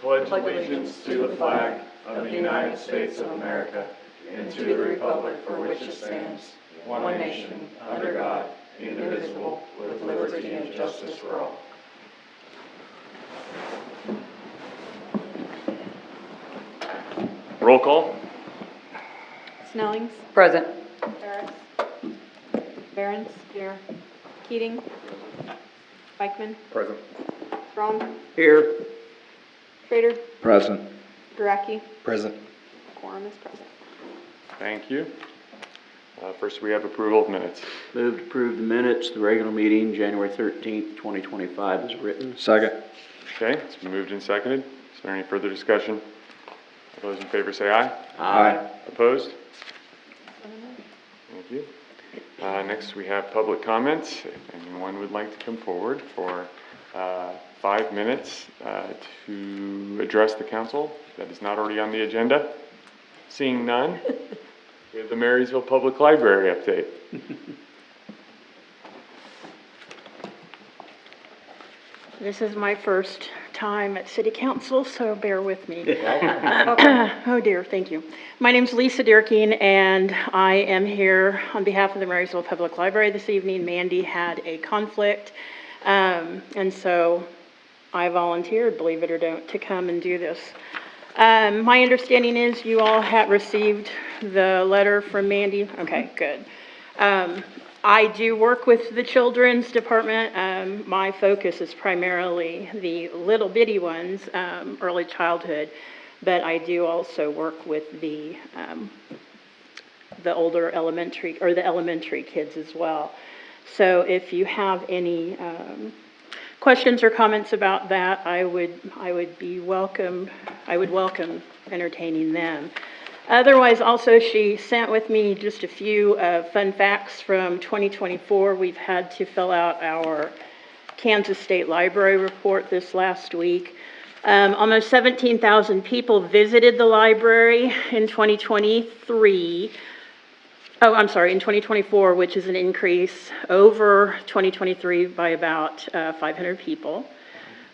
Pledge allegiance to the flag of the United States of America and to the republic for which it stands, one nation, under God, indivisible, with liberty and justice for all. Roll call. Snellings. Present. Harris. Behrens. Here. Keating. Beichman. Present. Braun. Here. Schrader. Present. Garacki. Present. Quorum is present. Thank you. First, we have approval of minutes. Move to approve the minutes, the regular meeting, January 13th, 2025 is written. Second. Okay, it's been moved and seconded. Is there any further discussion? All those in favor say aye. Aye. Opposed? Thank you. Next, we have public comments. If anyone would like to come forward for 5 minutes to address the council that is not already on the agenda. Seeing none, we have the Marysville Public Library update. This is my first time at City Council, so bear with me. Oh dear, thank you. My name's Lisa Dierking, and I am here on behalf of the Marysville Public Library this evening. Mandy had a conflict, and so I volunteered, believe it or don't, to come and do this. My understanding is you all had received the letter from Mandy. Okay, good. I do work with the children's department. My focus is primarily the little bitty ones, early childhood, but I do also work with the older elementary, or the elementary kids as well. So if you have any questions or comments about that, I would welcome entertaining them. Otherwise, also, she sent with me just a few fun facts from 2024. We've had to fill out our Kansas State Library report this last week. Almost 17,000 people visited the library in 2023. Oh, I'm sorry, in 2024, which is an increase over 2023 by about 500 people.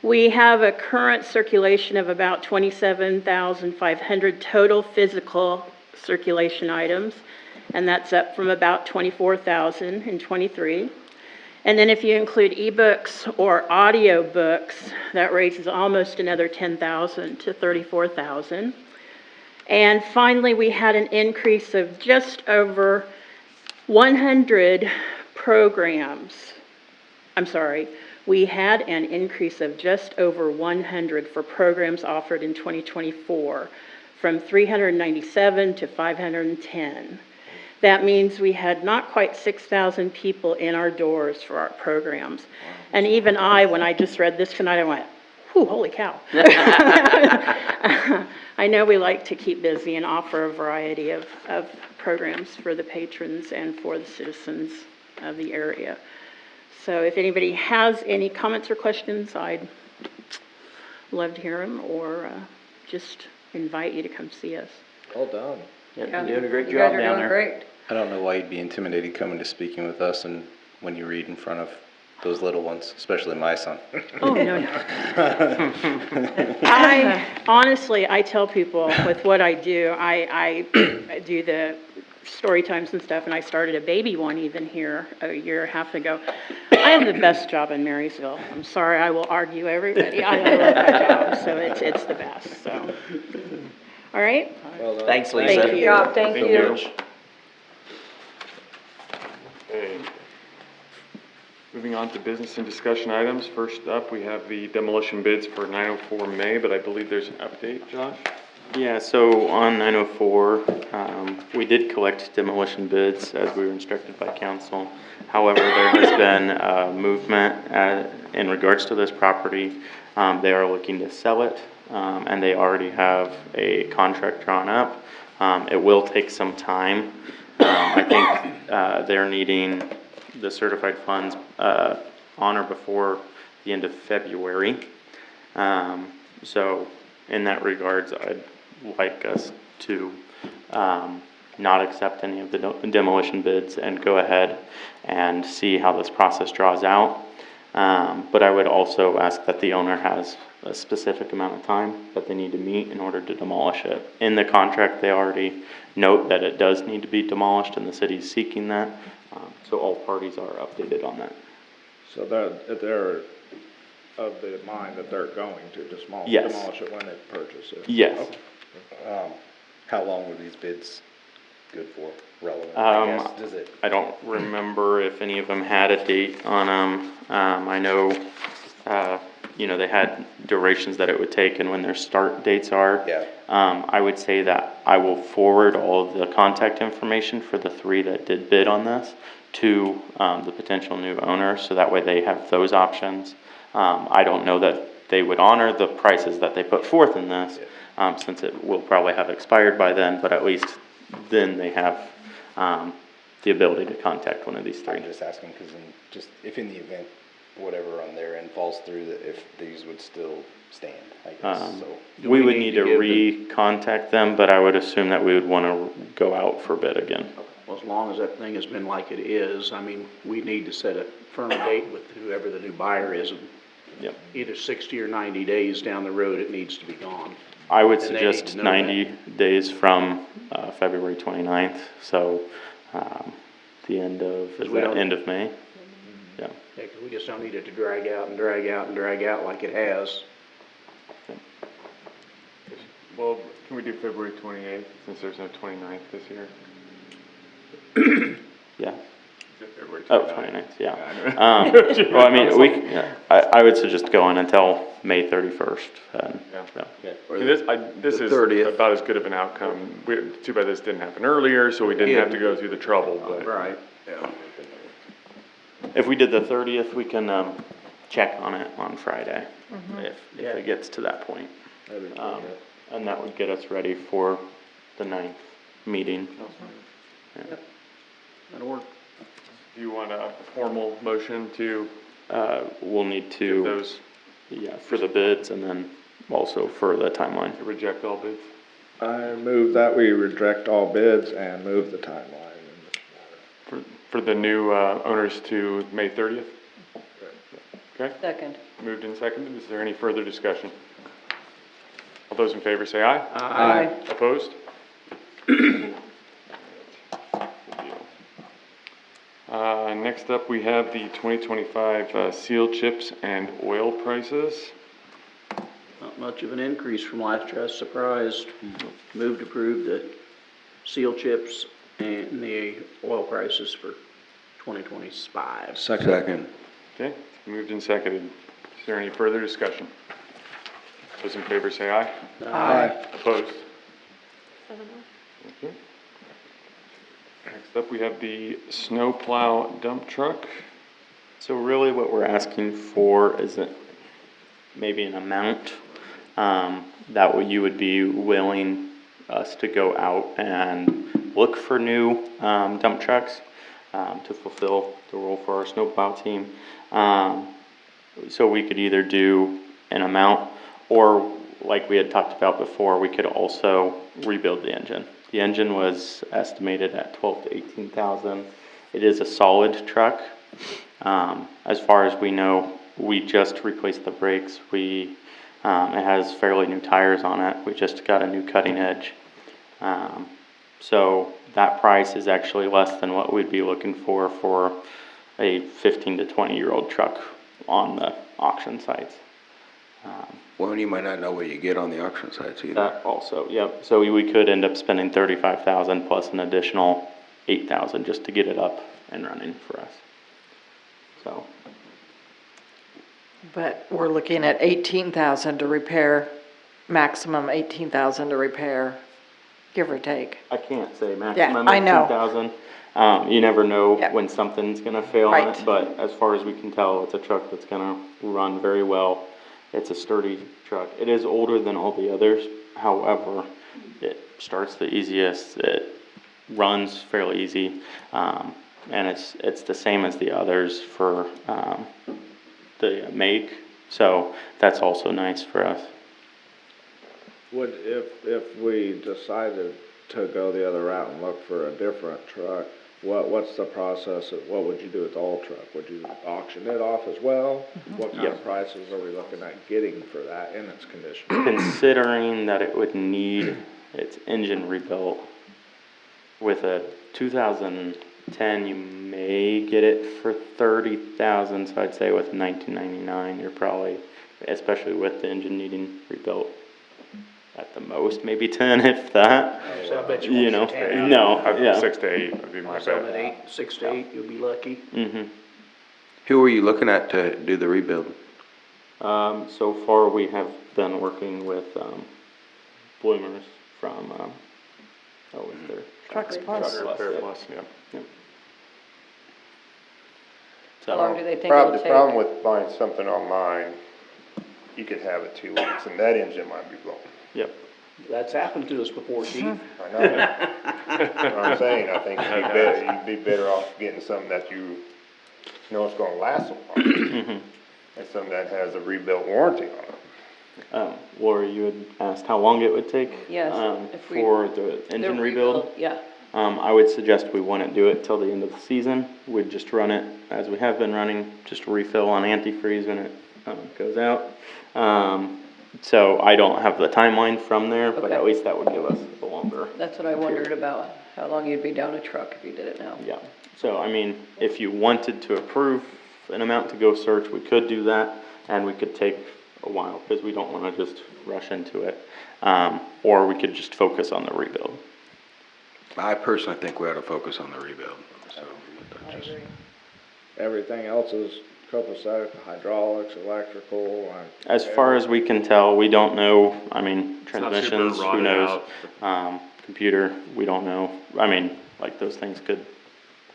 We have a current circulation of about 27,500 total physical circulation items, and that's up from about 24,000 in 23. And then if you include ebooks or audio books, that raises almost another 10,000 to 34,000. And finally, we had an increase of just over 100 programs. We had an increase of just over 100 for programs offered in 2024, from 397 to 510. That means we had not quite 6,000 people in our doors for our programs. And even I, when I just read this tonight, I went, whew, holy cow. I know we like to keep busy and offer a variety of programs for the patrons and for the citizens of the area. So if anybody has any comments or questions, I'd love to hear them, or just invite you to come see us. Well done. Yep, you're doing a great job down there. Great. I don't know why you'd be intimidated coming to speaking with us and when you read in front of those little ones, especially my son. Oh, no. I tell people with what I do, I do the story times and stuff, and I started a baby one even here a year and a half ago. I have the best job in Marysville. I'm sorry, I will argue everybody. I love my job, so it's the best. So, all right. Well done. Thanks, Lisa. Thank you. Thank you. Okay. Moving on to business and discussion items. First up, we have the demolition bids for 904 May, but I believe there's an update, Josh? Yeah, so on 904, we did collect demolition bids as we were instructed by council. However, there has been movement in regards to this property. They are looking to sell it, and they already have a contract drawn up. It will take some time. I think they're needing the certified funds on or before the end of February. So in that regards, I'd like us to not accept any of the demolition bids and go ahead and see how this process draws out. But I would also ask that the owner has a specific amount of time that they need to meet in order to demolish it. In the contract, they already note that it does need to be demolished and the city's seeking that. So all parties are updated on that. So they're of the mind that they're going to Yes. demolish it when they purchase it? Yes. How long were these bids good for, relevant, I guess, does it? I don't remember if any of them had a date on them. I know, they had durations that it would take and when their start dates are. Yeah. I would say that I will forward all of the contact information for the 3 that did bid on this to, the potential new owner, so that way they have those options. I don't know that they would honor the prices that they put forth in this, since it will probably have expired by then, but at least then they have, the ability to contact one of these 3. I'm just asking because if in the event, whatever on their end falls through, that if these would still stand, I guess, so. We would need to re-contact them, but I would assume that we would want to go out for bid again. Well, as long as that thing has been like it is, I mean, we need to set a firm date with whoever the new buyer is. And Yep. either 60 or 90 days down the road, it needs to be gone. I would And they need suggest to know 90 days from February 29th, so the end of, is we that don't- end of May? Yeah. Yeah, 'cause we just don't need it to drag out and drag out and drag out like it has. Well, can we do February 28th, since there's no 29th this year? Yeah. Is it February Oh, 29th? 29th, yeah. I know. Well, I mean, I would suggest going until May 31st. Yeah. This is 30th. about as good of an outcome. Too bad this didn't happen earlier, so we didn't have to go through the trouble, but. Right, yeah. If we did the 30th, we can check on it on Friday, if Yeah. it gets to that point. That'd be And that would get us ready for the 9th meeting. That'll work. Do you want a formal motion to We'll need give to, those, for the bids and then also for the timeline. to reject all bids? I move that we reject all bids and move the timeline in this matter. For the new owners to May 30th? Okay, Second. moved and seconded. Is there any further discussion? All those in favor say aye. Aye. Opposed? Good deal. Next up, we have the 2025 seal chips and oil prices. Not much of an increase from last year. I was surprised. Moved to approve the seal chips and the oil prices for 2025. Second. Okay, moved and seconded. Is there any further discussion? Those in favor say aye. Aye. Opposed? 7-0. Thank you. Next up, we have the snowplow dump truck. So really what we're asking for is maybe an amount that you would be willing us to go out and look for new dump trucks to fulfill the role for our snowplow team. So we could either do an amount, or like we had talked about before, we could also rebuild the engine. The engine was estimated at 12 to 18,000. It is a solid truck. As far as we know, we just replaced the brakes. It has fairly new tires on it. We just got a new cutting edge. So that price is actually less than what we'd be looking for a 15 to 20-year-old truck on the auction sites. Well, you might not know what you get on the auction sites either. That also, yep. So we could end up spending 35,000 plus an additional 8,000 just to get it up and running for us. So, But we're looking at 18,000 to repair, maximum 18,000 to repair, give or take. I can't say maximum I know. 18,000. You never know Yeah. when something's gonna fail on Right. it, but as far as we can tell, it's a truck that's gonna run very well. It's a sturdy truck. It is older than all the others, however, it starts the easiest, it runs fairly easy, and it's the same as the others for, the make, so that's also nice for us. If we decided to go the other route and look for a different truck, what's the process, what would you do with the old truck? Would you auction it off as well? What kind of Yep. prices are we looking at getting for that in its condition? Considering that it would need its engine rebuilt, with a 2010, you may get it for 30,000, so I'd say with 1999, you're probably, especially with the engine needing rebuilt, at the most, maybe 10, if that, So I bet you you won't know, get 10. no, yeah. 6 to 8 would be my Some at bet. 8, 6 to 8, you'll be lucky. Mm-hmm. Who are you looking at to do the rebuild? So far, we have been working with, Bloomers from, with their. Trucks Plus. Fair yeah. Plus, yeah. Yep. How long do So, they think it'll The take? problem with buying something online, you could have it 2 weeks and that engine might be blown. yep, That's happened to us before, Chief. I know. That's what I'm saying, I think you'd be better off getting something that you know it's gonna last a while. Mm-hmm. And something that has a rebuilt warranty on it. Laura, you had asked how long it would take? Yes, if we- For the engine rebuild? Yeah, I would suggest we wouldn't do it till the end of the season. We'd just run it as we have been running, just refill on antifreeze when it, goes out. So I don't have the timeline from there, but at Okay. least that would give us a longer. that's what I wondered about, how long you'd be down a truck if you did it now. Yeah, so I mean, if you wanted to approve an amount to go search, we could do that, and we could take a while, because we don't wanna just rush into it. Or we could just focus on the rebuild. I personally think we ought to focus on the rebuild, so. I agree. Everything else is copacetic, hydraulics, electrical, As far as we can tell, we don't know, I mean, not super transmissions, who rotted knows? out. Computer, we don't know, I mean, like, those things could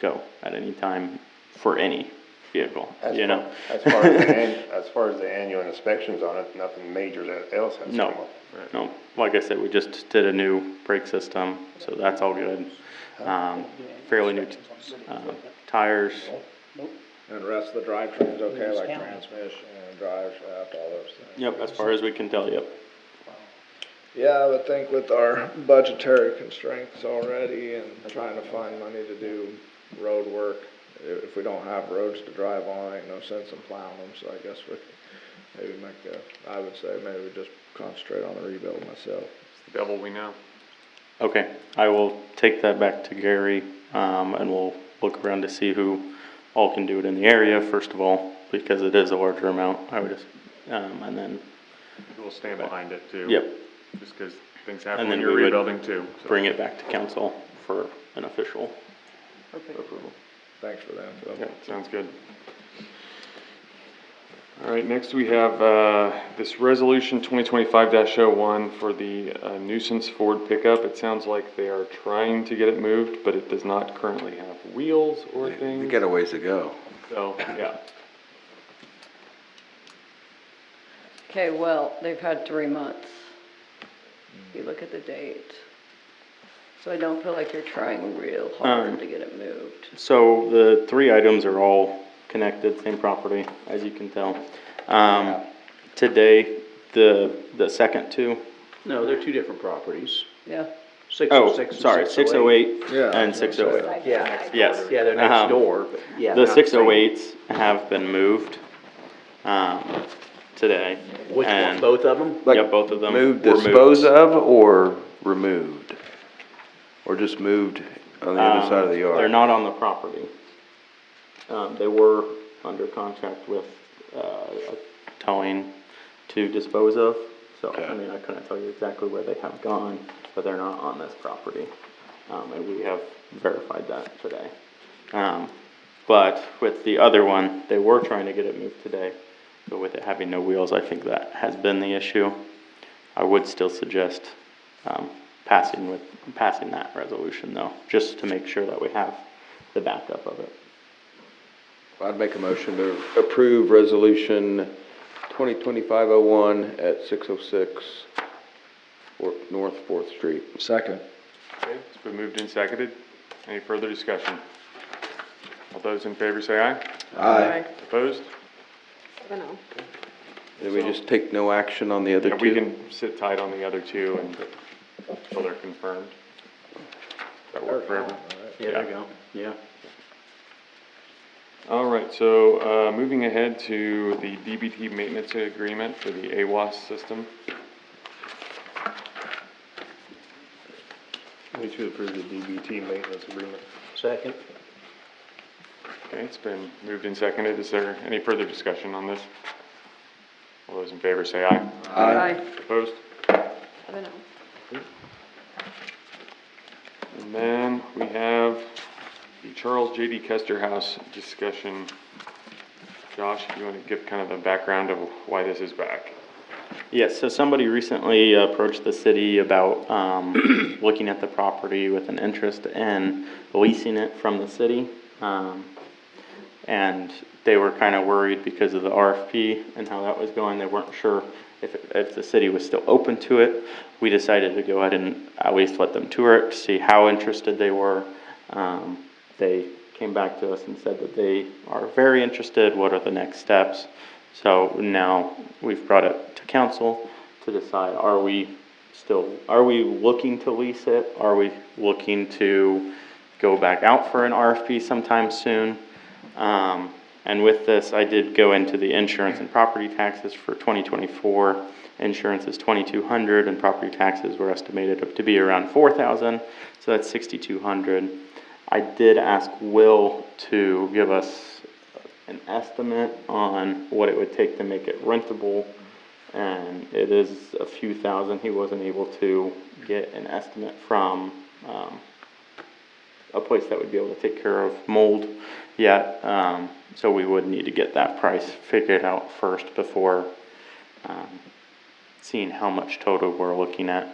go at any time for any vehicle, you know? As far as the annual inspections on it, nothing major that else has come No, up. no, like I said, we just did a new brake system, so that's all good. Fairly new, tires, and the rest of the drivetrain's okay, like transmission, drive shaft, all those things. yep, as far as we can tell, yep. Yeah, I would think with our budgetary constraints already and trying to find money to do road work, if we don't have roads to drive on, ain't no sense in plowing them, so I guess we maybe I would say maybe we just concentrate on the rebuild myself. It's the devil we know. Okay, I will take that back to Gary, and we'll look around to see who all can do it in the area, first of all, because it is a larger amount, I would just, and then, We'll stand behind it too. yep, Just because things happen And when then you're we would rebuilding too. so. bring it back to council for an official approval. Thanks for that, Phil. Yeah, sounds good. All right, next we have, this resolution 2025-01 for the nuisance Ford pickup. It sounds like they are trying to get it moved, but it does not currently have wheels or We things. got a ways to go. So, yeah. Okay, well, they've had 3 months. If you look at the date. So I don't feel like you're trying real hard to get it moved. So the 3 items are all connected, same property, as you can tell. Today, the second 2, No, they're 2 different properties. Yeah, 606 and sorry, 608 Yeah. and 608. Yeah, Yes. yeah, they're next door, but yeah. The not 608s have been moved, today. same. Which one, and- both of them? Like, Yep, both of them Moved, were moved. dispose of, or removed? Or just moved on the other side of the yard? They're not on the property. They were under contract with, towing to dispose of. So, I Okay. mean, I couldn't tell you exactly where they have gone, but they're not on this property. And we have verified that today. But with the other one, they were trying to get it moved today. But with it having no wheels, I think that has been the issue. I would still suggest, passing that resolution though, just to make sure that we have the backup of it. I'd make a motion to approve resolution 2025-01 at 606 North 4th Street. Second. Okay, it's been moved and seconded. Any further discussion? All those in favor say aye. Aye. Opposed? 7-0. Did we just take no action on the other Yeah, two? we can sit tight on the other 2 until they're confirmed. That work for everyone? Alright. Yeah, there you go, yeah. All right, so, moving ahead to the DBT maintenance agreement for the AWAS system. We should approve the DBT maintenance agreement. Second? Okay, it's been moved and seconded. Is there any further discussion on this? All those in favor say aye. Aye. Opposed? 7-0. And then we have the Charles J.D. Kester House discussion. Josh, if you want to give kind of the background of why this is back? Yes, so somebody recently approached the city about looking at the property with an interest in leasing it from the city. And they were kind of worried because of the RFP and how that was going. They weren't sure if the city was still open to it. We decided to go ahead and at least let them tour it, to see how interested they were. They came back to us and said that they are very interested. What are the next steps? So now we've brought it to council to decide, are we looking to lease it? Are we looking to go back out for an RFP sometime soon? And with this, I did go into the insurance and property taxes for 2024. Insurance is $2,200 and property taxes were estimated up to be around $4,000. So that's $6,200. I did ask Will to give us an estimate on what it would take to make it rentable. And it is a few thousand. He wasn't able to get an estimate from, a place that would be able to take care of mold yet. So we would need to get that price figured out first before seeing how much total we're looking at.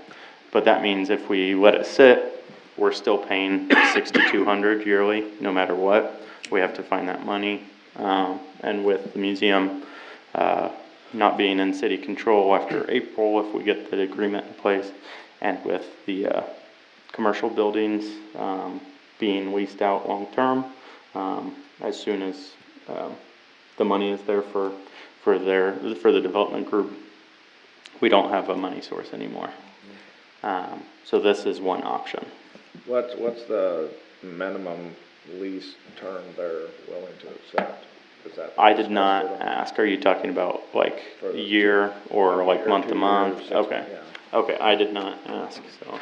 But that means if we let it sit, we're still paying $6,200 yearly, no matter what. We have to find that money. And with the museum not being in city control after April, if we get the agreement in place, and with the commercial buildings being leased out long-term, as soon as the money is there for the development group, we don't have a money source anymore. So this is one option. What's the minimum lease term they're willing to accept? Is that? I did not ask. Are you talking about like a year or like month to month? Okay. Okay, I did not ask, so.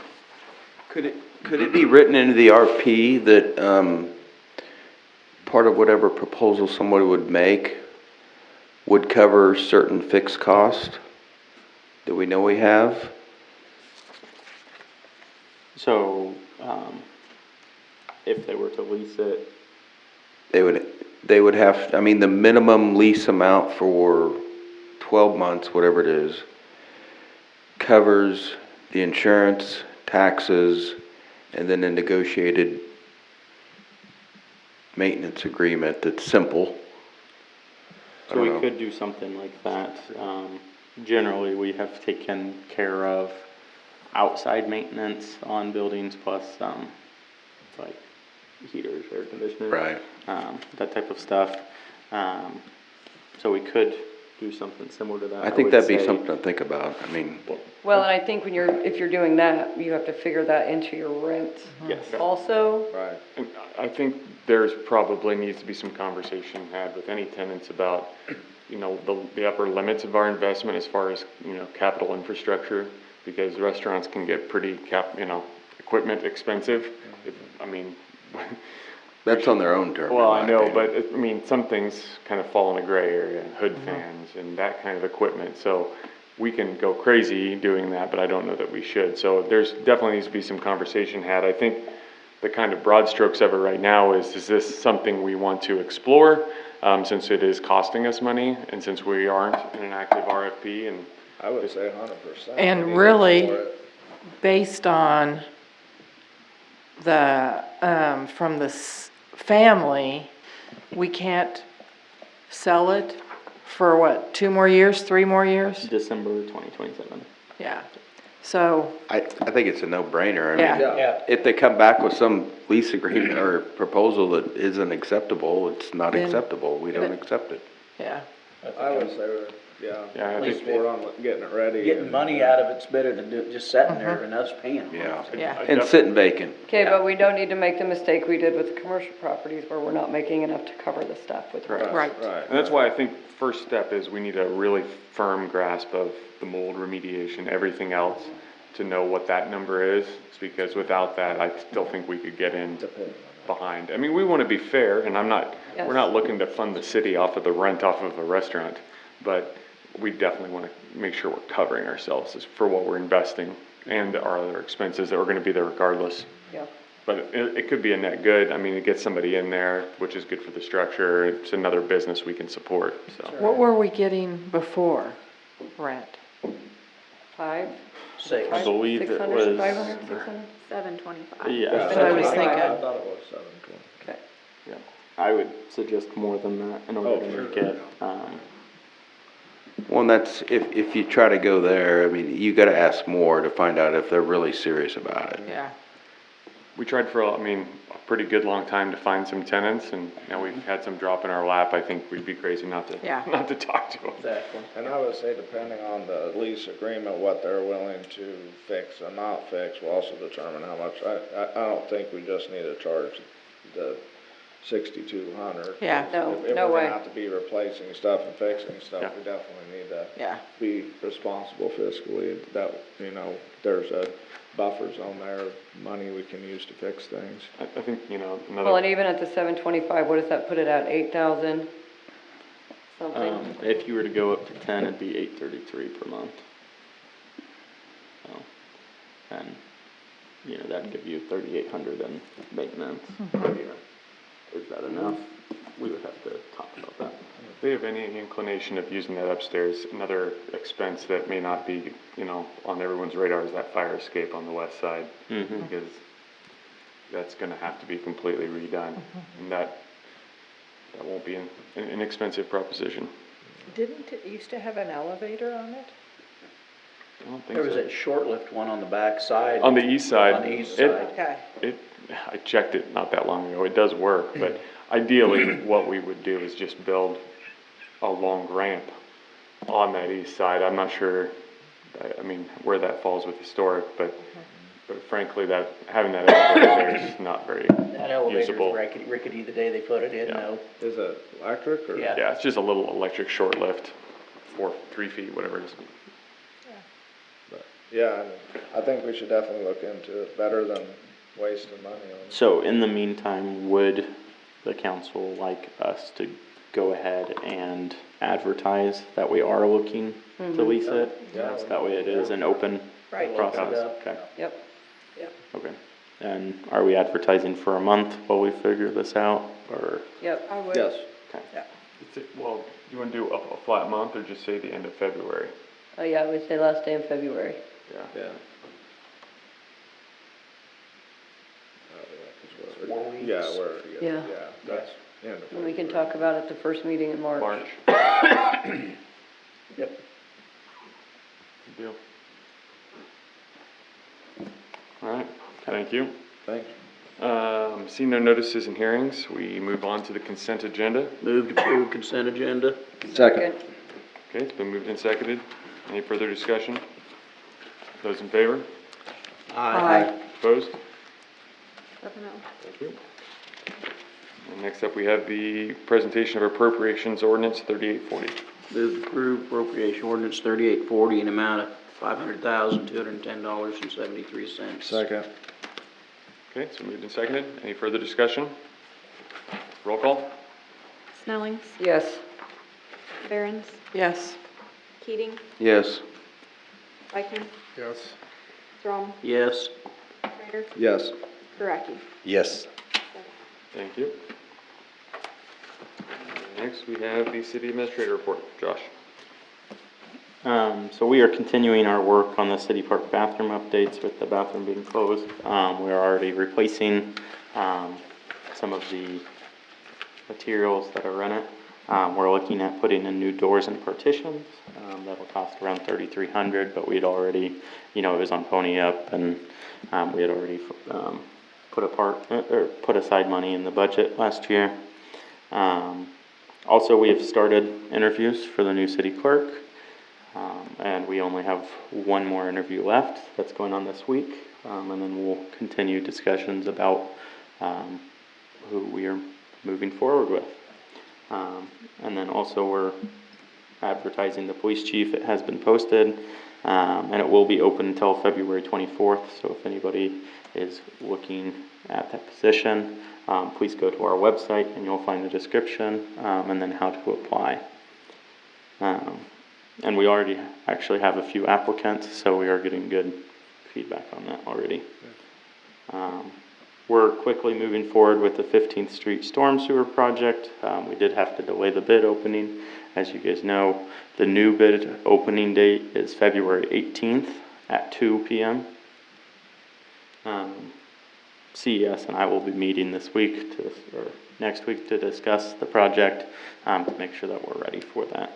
Could it be written into the RP that, part of whatever proposal somebody would make would cover certain fixed costs that we know we have? So, if they were to lease it, They would have, I mean, the minimum lease amount for 12 months, whatever it is, covers the insurance, taxes, and then a negotiated maintenance agreement that's simple. I so don't we know. could do something like that. Generally, we have taken care of outside maintenance on buildings plus, like heaters, air conditioners. Right. That type of stuff. So we could do something similar to that. I think would that'd be say. something to think about. I mean, Well, and I think if you're doing that, you have to figure that into your rent Yes. also. Right. And I think there's probably needs to be some conversation had with any tenants about, you know, the upper limits of our investment as far as, you know, capital infrastructure, because restaurants can get pretty equipment expensive. I mean, that's on their own term. in well, my I know, opinion. but I mean, some things kind of fall in the gray area, hood fans and that kind of equipment. So we can go crazy doing that, but I don't know that we should. So there's definitely needs to be some conversation had. I think the kind of broad strokes of it right now is this something we want to explore, since it is costing us money and since we aren't in an active RFP and. I would say 100%. And really, based on the, from the family, we can't sell it for what, 2 more years, 3 more years? December 2027. Yeah, so, I think it's a no-brainer. I Yeah. mean, Yeah, if they come back with some lease agreement or proposal that isn't acceptable, it's not Then- acceptable. We don't accept it. yeah, I would say Yeah. Yeah, I At think- least We're on getting it ready. getting and- money out of it's better than just sitting there and us paying. for it. Yeah. Yeah. And sitting vacant. Okay, but we don't need to make the mistake we did with the commercial properties where we're not making enough to cover the stuff with. Correct. Right. Right. And that's why I think first step is we need a really firm grasp of the mold remediation, everything else, to know what that number is, because without that, I still think we could get in behind. I mean, we wanna be fair, and we're Yes. not looking to fund the city off of the rent off of a restaurant, but we definitely wanna make sure we're covering ourselves for what we're investing and our other expenses that are gonna be there regardless. Yeah. But it could be a net good. I mean, it gets somebody in there, which is good for the structure. It's another business we can support, so. What were we getting before rent? 5? Six. I believe it 600, was- 500, 600? 725. Yeah. That's what I was thinking. I thought it was 720. Okay. Yeah, I would suggest more than that in order to Oh, make sure. it, Well, and that's, if you try to go there, I mean, you gotta ask more to find out if they're really serious about it. Yeah. We tried for, a pretty good long time to find some tenants, and now we've had some drop in our lap. I think we'd be crazy not to, Yeah. not to talk to them. Exactly. And I would say depending on the lease agreement, what they're willing to fix and not fix will also determine how much, I don't think we just need to charge the 6,200. Yeah. No, If no we're way. gonna have to be replacing stuff and fixing stuff, Yeah. we definitely need to Yeah. be responsible fiscally, that, there's a buffer zone there, money we can use to fix things. I think, Well, and another, even at the 725, what does that put it at, 8,000? Something? if you were to go up to 10, it'd be 833 per month. So, and, that'd give you 3,800 in maintenance per year. Is that enough? We would have to talk about that. if they have any inclination of using that upstairs, another expense that may not be, on everyone's radar is that fire escape on the west side. Mhm. Because that's gonna have to be completely redone, and that won't be an inexpensive proposition. Didn't it used to have an elevator on it? I don't think There was so. that short lift one on the back side. On the east side. On the east it- side. Okay. I checked it not that long ago, it does work, but ideally, what we would do is just build a long ramp on that east side. I'm not sure, where that falls with historic, but frankly, having that elevator there is not very That elevator's usable. rickety the day they put it in, Yeah. though. Is it electric or? Yeah. Yeah, it's just a little electric short lift, 3 feet, whatever it is. But, yeah, I think we should definitely look into it, better than wasting money on it. So in the meantime, would the council like us to go ahead and advertise that we are looking to lease it? Yeah. That way it is an open Right. process, up. okay, Yep. okay. And are we advertising for a month while we figure this out, or? Yep. I would. Yes. Well, you wanna do a flat month, or just say the end of February? Oh, yeah, I would say last day in February. Yeah. Yeah. 4 weeks. Yeah, Yeah. that's the end of And we can February. talk about it the first meeting in March. March. Yep. Good deal. All right, thank you. Thanks. Seeing no notices and hearings, we move on to the consent agenda. Move to approve consent agenda. Second. Okay, it's been moved and seconded. Any further discussion? Those in favor? Aye. Opposed? 7-0. Thank you. And next up, we have the presentation of appropriations ordinance 3840. Move to approve appropriation ordinance 3840 in amount of $500,210.73. Second. Okay, so moved and seconded. Any further discussion? Roll call? Snellings, Yes. Barons, Yes. Keating, Yes. Eichmann, Yes. Throm, Yes. Schrader, Yes. Gueracki. Yes. Thank you. Next, we have the city administrator report. Josh? So we are continuing our work on the city park bathroom updates with the bathroom being closed. We are already replacing, some of the materials that are in it. We're looking at putting in new doors and partitions. That'll cost around $3,300, but we'd already, it was on Pony Up, and, we had already, put aside money in the budget last year. Also, we have started interviews for the new city clerk. And we only have one more interview left that's going on this week. And then we'll continue discussions about who we are moving forward with. And then also we're advertising the police chief. It has been posted, and it will be open until February 24th. So if anybody is looking at that position, please go to our website and you'll find the description, and then how to apply. And we already actually have a few applicants, so we are getting good feedback on that already. We're quickly moving forward with the 15th Street Storm Sewer Project. We did have to delay the bid opening. As you guys know, the new bid opening date is February 18th at 2 p.m. CES and I will be meeting this week or next week to discuss the project, to make sure that we're ready for that.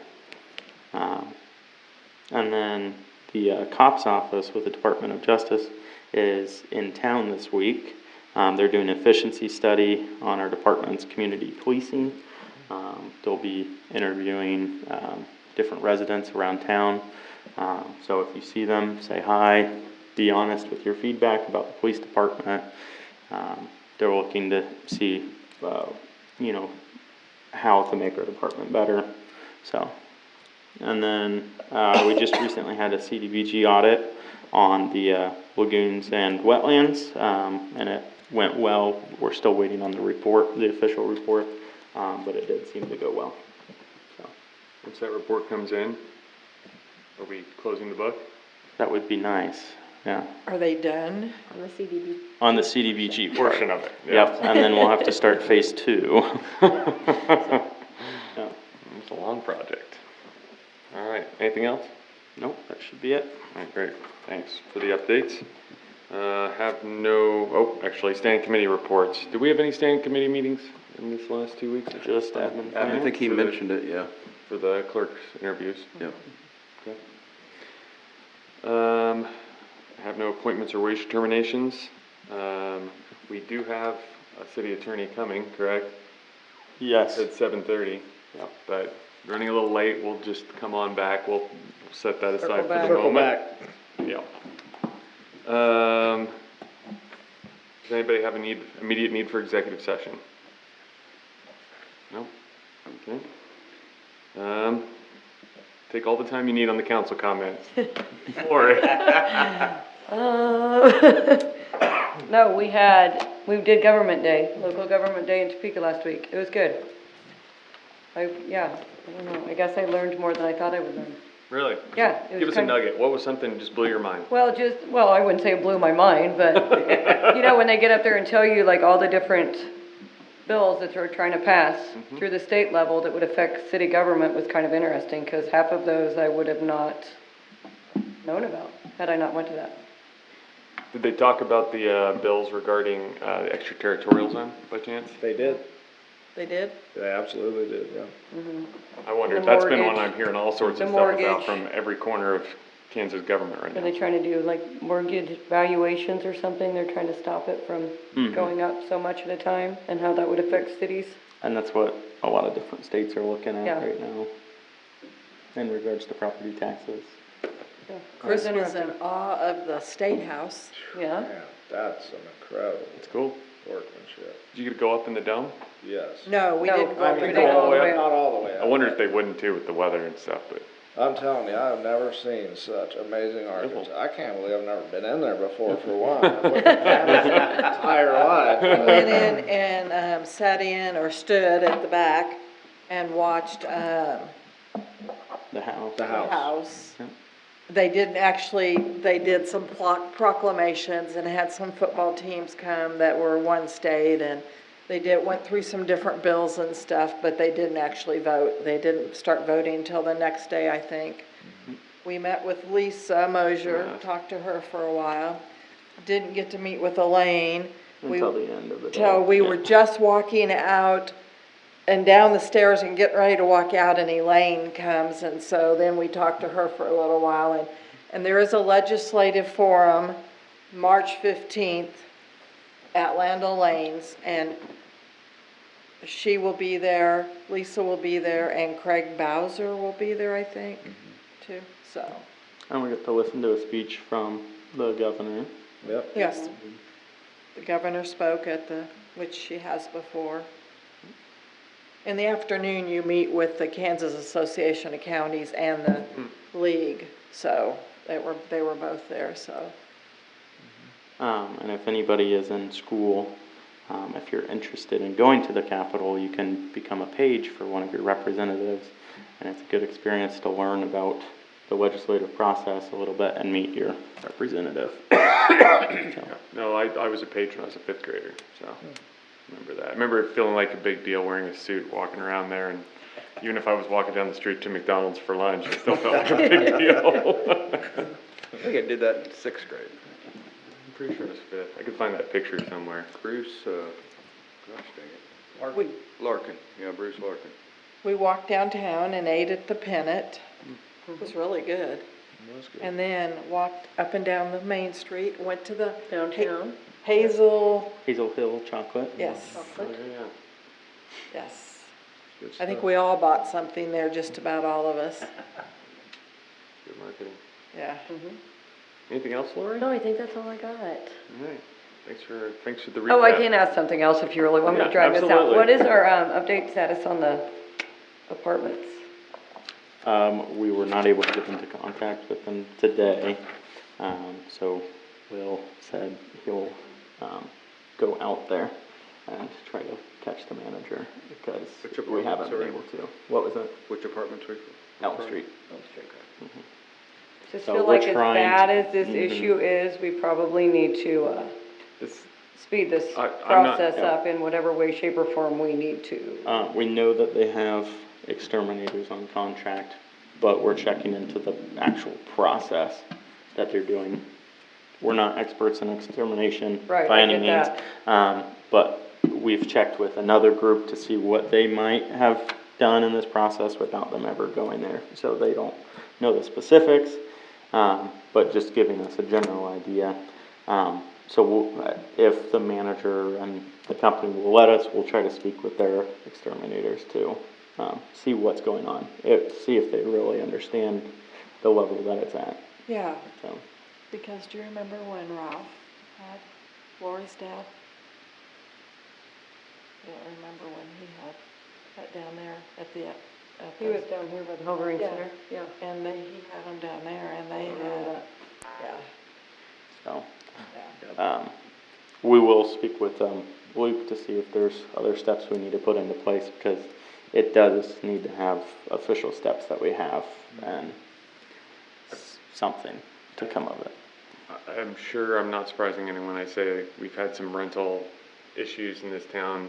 And then the COPS office with the Department of Justice is in town this week. They're doing an efficiency study on our department's community policing. They'll be interviewing different residents around town. So if you see them, say hi, be honest with your feedback about the police department. They're looking to see, how to make our department better. So, and then we just recently had a CDBG audit on the lagoons and wetlands, and it went well. We're still waiting on the report, the official report, but it did seem to go well. So, Once that report comes in, are we closing the book? that would be nice, yeah. Are they done? On the CDB. On the CDBG Portion of it. Yep, and then we'll have to start phase 2. Yeah. It's a long project. All right, anything else? Nope, that should be it. All right, great. Thanks for the updates. Actually, standing committee reports. Do we have any standing committee meetings in this last 2 weeks? Just admin. I think he mentioned it, yeah. For the clerk's interviews? Yep. Okay. I have no appointments or wage determinations. We do have a city attorney coming, correct? Yes. At 7:30. Yep. But running a little late, we'll just come on back. We'll set that aside for the Circle moment. back. Yeah. Does anybody have immediate need for executive session? No? Okay. Take all the time you need on the council comments. Lori. No, we did Government Day, local Government Day in Topeka last week. It was good. I don't know, I guess I learned more than I thought I would learn. Really? Yeah. It was Give us a nugget. What was something that just blew your mind? Well, I wouldn't say it blew my mind, but, when they get up there and tell you like all the different bills that they're trying to pass through the state level that would affect city government was kind of interesting, because half of those I would have not known about had I not went to that. Did they talk about the bills regarding the extraterritorial zone by chance? They did. They did? They absolutely did, yeah. I wondered. The That's been one mortgage. I'm hearing all sorts of The stuff about mortgage. from every corner of Kansas government right Are now. they trying to do like mortgage valuations or something? They're trying to stop it from going up so much at a time, and how that would affect cities? And that's what a lot of different states are looking at Yeah. right now in regards to property taxes. Yeah. Chris It was in awe of the State House. Yeah, Man, that's some incredible It's cool. workmanship. Did you get to go up in the dome? Yes. No, we No, didn't go I up mean, there. we didn't go all the way up. Not all the way up. I wonder if they wouldn't too with the weather and stuff, but I'm telling you, I've never seen such amazing architecture. I can't believe I've never been in there before for one. I've looked at cameras my entire life. Went in and sat in or stood at the back and watched The house. The the house. house. Yep. They did some proclamations and had some football teams come that were one state, and went through some different bills and stuff, but they didn't actually vote. They didn't start voting until the next day, I think. We met with Lisa Mosier, talked to her for a while. Didn't get to meet with Elaine. Until the end of the day. Till we Yeah. were just walking out and down the stairs and getting ready to walk out, and Elaine comes, and so then we talked to her for a little while, and there is a legislative forum, March 15th, at Land O'Lane's, and she will be there, Lisa will be there, and Craig Bowser will be there, I think, too, so, And we got to listen to a speech from the governor. Yep. yes. The governor spoke which she has before. In the afternoon, you meet with the Kansas Association of Counties and the league, so they were both there, so. And if anybody is in school, if you're interested in going to the Capitol, you can become a page for one of your representatives. And it's a good experience to learn about the legislative process a little bit and meet your representative. No, I was a page when I was a fifth grader, so remember that. I remember it feeling like a big deal wearing a suit, walking around there, and even if I was walking down the street to McDonald's for lunch, it still felt like a big deal. I think I did that in sixth grade. I'm pretty sure it was fifth. I could find that picture somewhere. Bruce, gosh dang it. Larkin, yeah, Bruce Larkin. We walked downtown and ate at the Pennant. It was really good. And then walked up and down the main street, went to the Downtown. Hazel, Hazel Hill chocolate. yes, Oh, yeah. yes. Good I think stuff. we all bought something there, just about all of us, Good marketing. yeah. Anything else, Lori? No, I think that's all I got. All right. Thanks for the recap. Oh, I can ask something else if you really want me Yeah, to drag this out. absolutely. What is our, update status on the apartments? We were not able to get into contact with them today, so Will said he'll, go out there and try to catch the manager because Which we apartment, haven't been sorry? able to. What was that? Which apartments were you? Elm Street. Just So feel we're like as trying bad to- as this issue is, we probably need to, This, speed this I'm not- process yeah. up in whatever way, shape, or form we need to. We know that they have exterminators on contract, but we're checking into the actual process that they're doing. We're not experts in extermination Right, by I any get means. But we've checked with another group to see what they might have done in this process without them ever going there. So they don't know the specifics, but just giving us a general idea. So if the manager and the company will let us, we'll try to speak with their exterminators to see what's going on. See if they really understand the level that it's at. Yeah, So, because do you remember when Ralph had Lori's dad? You don't remember when he had that down there at the, He was down here by the Hovering Yeah. Center, yeah. and he had them down there, and they had, yeah, so, yeah. we will speak with Luke to see if there's other steps we need to put into place because it does need to have official steps that we have and something to come of it. I'm sure I'm not surprising anyone when I say we've had some rental issues in this town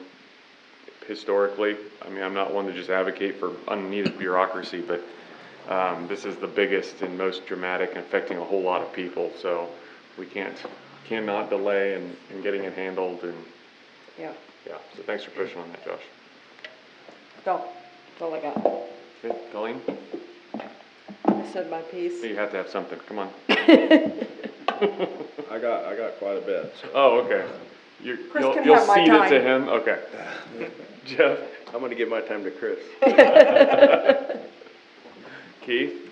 historically. I mean, I'm not one to just advocate for unneeded bureaucracy, but this is the biggest and most dramatic and affecting a whole lot of people. So we cannot delay in getting it handled. And Yeah, yeah, so thanks for pushing on that, Josh. that's all I got. Okay, Colleen, I said my piece. you have to have something. Come on. I got quite a bit, so. Oh, okay. Chris You'll can have my cede it to time. him. Okay. Jeff, I'm gonna give my time to Chris. Keith.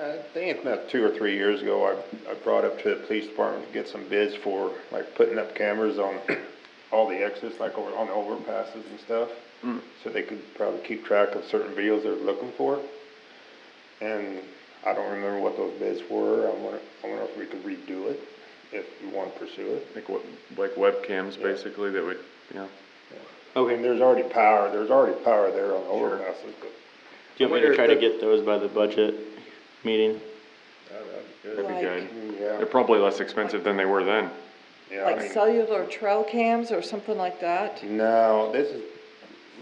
I think it's about 2 or 3 years ago, I brought up to the police department to get some bids for, like, putting up cameras on all the exits, like over on the overpasses and stuff. So they could probably keep track of certain vehicles they're looking for. And I don't remember what those bids were. I wonder if we could redo it, if we want to pursue it. Like webcams, basically, that would, yeah. Okay. And there's already power there on the overpasses, but. Do you want me to try to get those by the budget meeting? That'd be Like- good. Yeah, They're probably less expensive than they were then. yeah, I Like mean, cellular trail cams or something like that? no, this is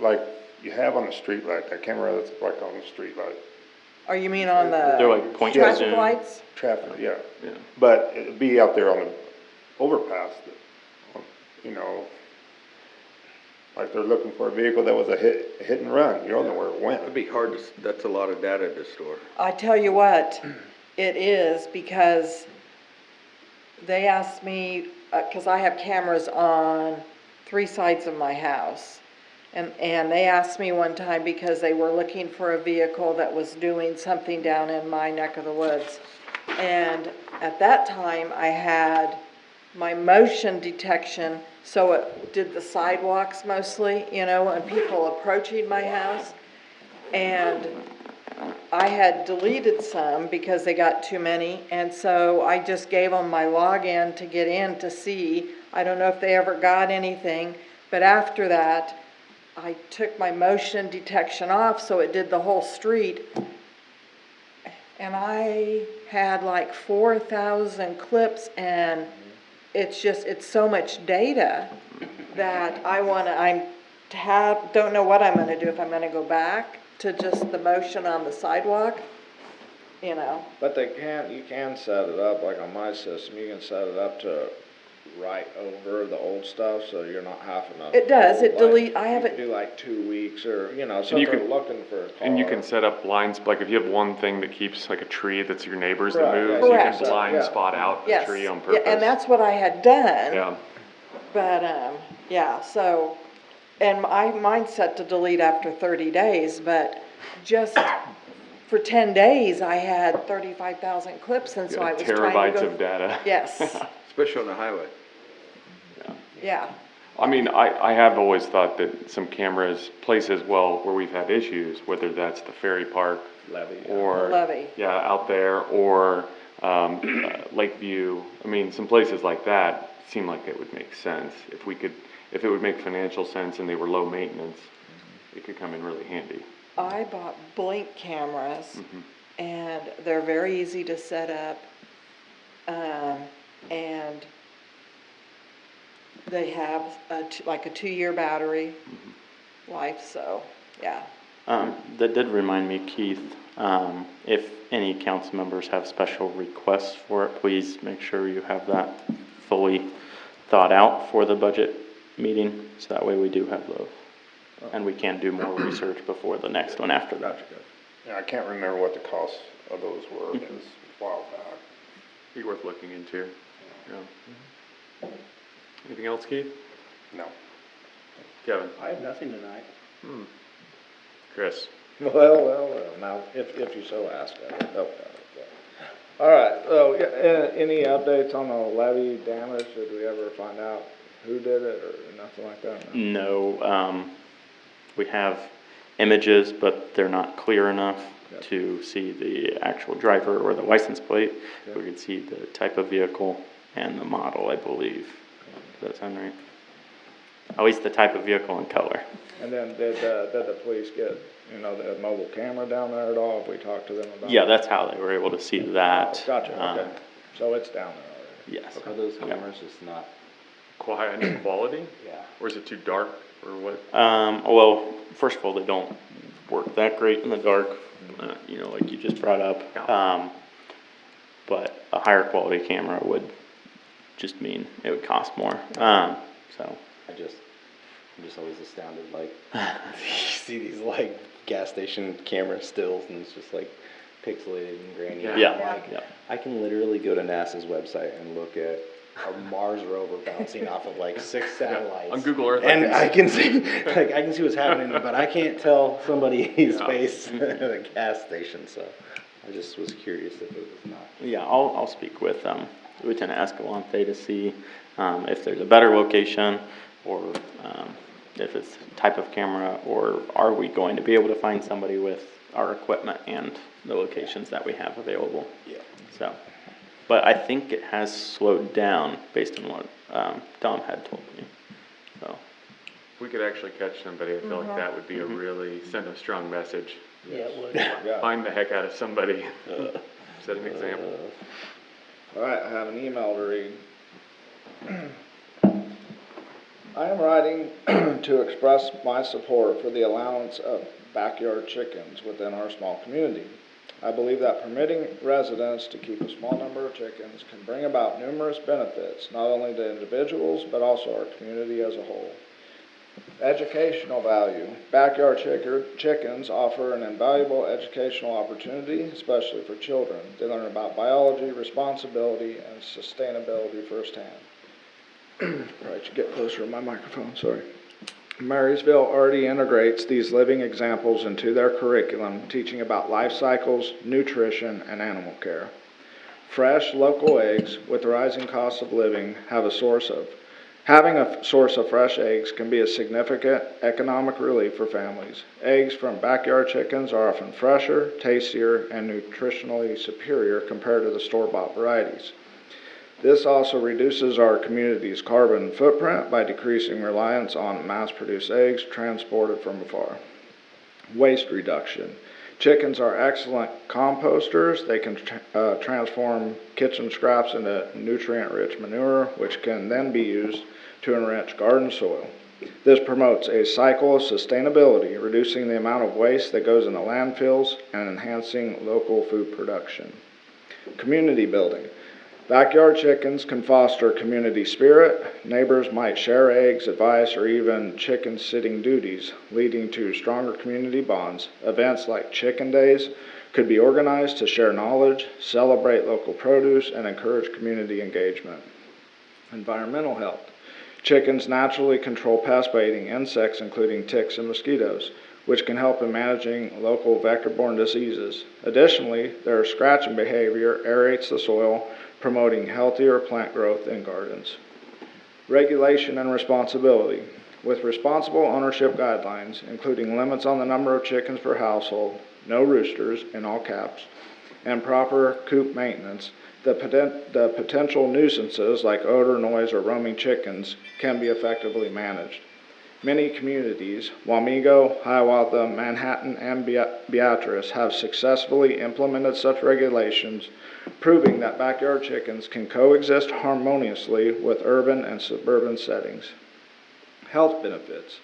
like you have on the street light, that camera that's like on the street light. Or you mean on They're the like point and traffic zoom. lights? Traffic, yeah. Yeah. But it'd be out there on the overpass, you know, like they're looking for a vehicle that was a hit and run, you don't know where it went. It'd be hard that's a lot of data to store. I tell you what, it is because they asked me, 'cause I have cameras on 3 sides of my house. And they asked me one time because they were looking for a vehicle that was doing something down in my neck of the woods. And at that time, I had my motion detection, so it did the sidewalks mostly, you know, and people approaching my house. And I had deleted some because they got too many, and so I just gave them my login to get in to see. I don't know if they ever got anything, but after that, I took my motion detection off, so it did the whole street. And I had like 4,000 clips, and it's so much data that don't know what I'm gonna do, if I'm gonna go back to just the motion on the sidewalk, you know. But you can set it up, like on my system, you can set it up to write over the old stuff, so you're not having to. It does, it delete, I You have can it, do like 2 weeks, or, you know, so you if they're can- looking for a car. And you can set up blind, like if you have one thing that keeps like a tree that's your neighbors that Right, move, yeah, you Correct. can blind Yeah. spot out a yes. tree on Yeah, purpose. and that's what I had done. Yeah, But, yeah, so, and mine's set to delete after 30 days, but just for 10 days, I had 35,000 clips, and so yeah, I was trying to terabytes go. of data. Yes, Especially on the highway. yeah, I mean, I have always thought that some cameras, places, well, where we've had issues, whether that's the ferry park Levy. or. Levy. Yeah, out there, or, Lakeview, I mean, some places like that seem like it would make sense. If it would make financial sense and they were low maintenance, it could come in really handy. I bought blink cameras, and they're very easy to set up, and they have like a 2-year battery life, so, yeah. That did remind me, Keith, if any council members have special requests for it, please make sure you have that fully thought out for the budget meeting, so that way we do have those. And we can do more research before the next one after that. Yeah, I can't remember what the cost of those were, it was a while back. Be worth looking into, yeah. Anything else, Keith? No. Kevin? I have nothing tonight. Chris? Well, now, if you so ask, I will help out. All right, so, any updates on the levee damage? Did we ever find out who did it, or nothing like that? No, we have images, but they're not clear enough to see the actual driver or the license plate. We can see the type of vehicle and the model, I believe. Does that sound right? At least the type of vehicle and color. And then did the police get, the mobile camera down there at all? Have we talked to them about it? Yeah, that's how they were able to see that. Gotcha, okay. So it's down there already? Yes. Are those cameras just not? Quiet quality? Yeah. Or is it too dark, or what? Well, first of all, they don't work that great in the dark, like you just brought up. Yeah. But a higher quality camera would just mean it would cost more. So. I'm just always astounded, like, you see these, like, gas station camera stills, and it's just, like, pixelated and grainy. Yeah. And I'm Yeah. like, Yeah. I can literally go to NASA's website and look at a Mars rover bouncing off of, like, 6 satellites. On Google Earth. And I can see what's happening, but I can't tell somebody's face at a gas station, so I just was curious if it was not. Yeah, I'll speak with Lieutenant Escalante to see if there's a better location, or if it's type of camera, or are we going to be able to find somebody with our equipment and the locations that we have available. Yeah. So, but I think it has slowed down based on what Tom had told me. So, If we could actually catch somebody, I feel like that would be a really, send a strong message. Yeah, it would. Yeah. Find the heck out of somebody. Set an example. All right, I have an email to read. I am writing to express my support for the allowance of backyard chickens within our small community. I believe that permitting residents to keep a small number of chickens can bring about numerous benefits, not only to individuals, but also our community as a whole. Educational value. Backyard chickens offer an invaluable educational opportunity, especially for children. They learn about biology, responsibility, and sustainability firsthand. Right, you get closer to my microphone, sorry. Marysville already integrates these living examples into their curriculum, teaching about life cycles, nutrition, and animal care. Fresh, local eggs, with the rising cost of living, having a source of fresh eggs can be a significant economic relief for families. Eggs from backyard chickens are often fresher, tastier, and nutritionally superior compared to the store-bought varieties. This also reduces our community's carbon footprint by decreasing reliance on mass-produced eggs transported from afar. Waste reduction. Chickens are excellent composters. They can transform kitchen scraps into nutrient-rich manure, which can then be used to enrich garden soil. This promotes a cycle of sustainability, reducing the amount of waste that goes into landfills and enhancing local food production. Community building. Backyard chickens can foster community spirit. Neighbors might share eggs, advice, or even chicken sitting duties, leading to stronger community bonds. Events like chicken days could be organized to share knowledge, celebrate local produce, and encourage community engagement. Environmental health. Chickens naturally control pest by eating insects, including ticks and mosquitoes, which can help in managing local vector-borne diseases. Additionally, their scratching behavior aerates the soil, promoting healthier plant growth in gardens. Regulation and responsibility. With responsible ownership guidelines, including limits on the number of chickens per household, no roosters, in all caps, and proper coop maintenance, the potential nuisances like odor, noise, or roaming chickens can be effectively managed. Many communities, Wamego, Hiawatha, Manhattan, and Beatrice, have successfully implemented such regulations, proving that backyard chickens can coexist harmoniously with urban and suburban settings. Health benefits.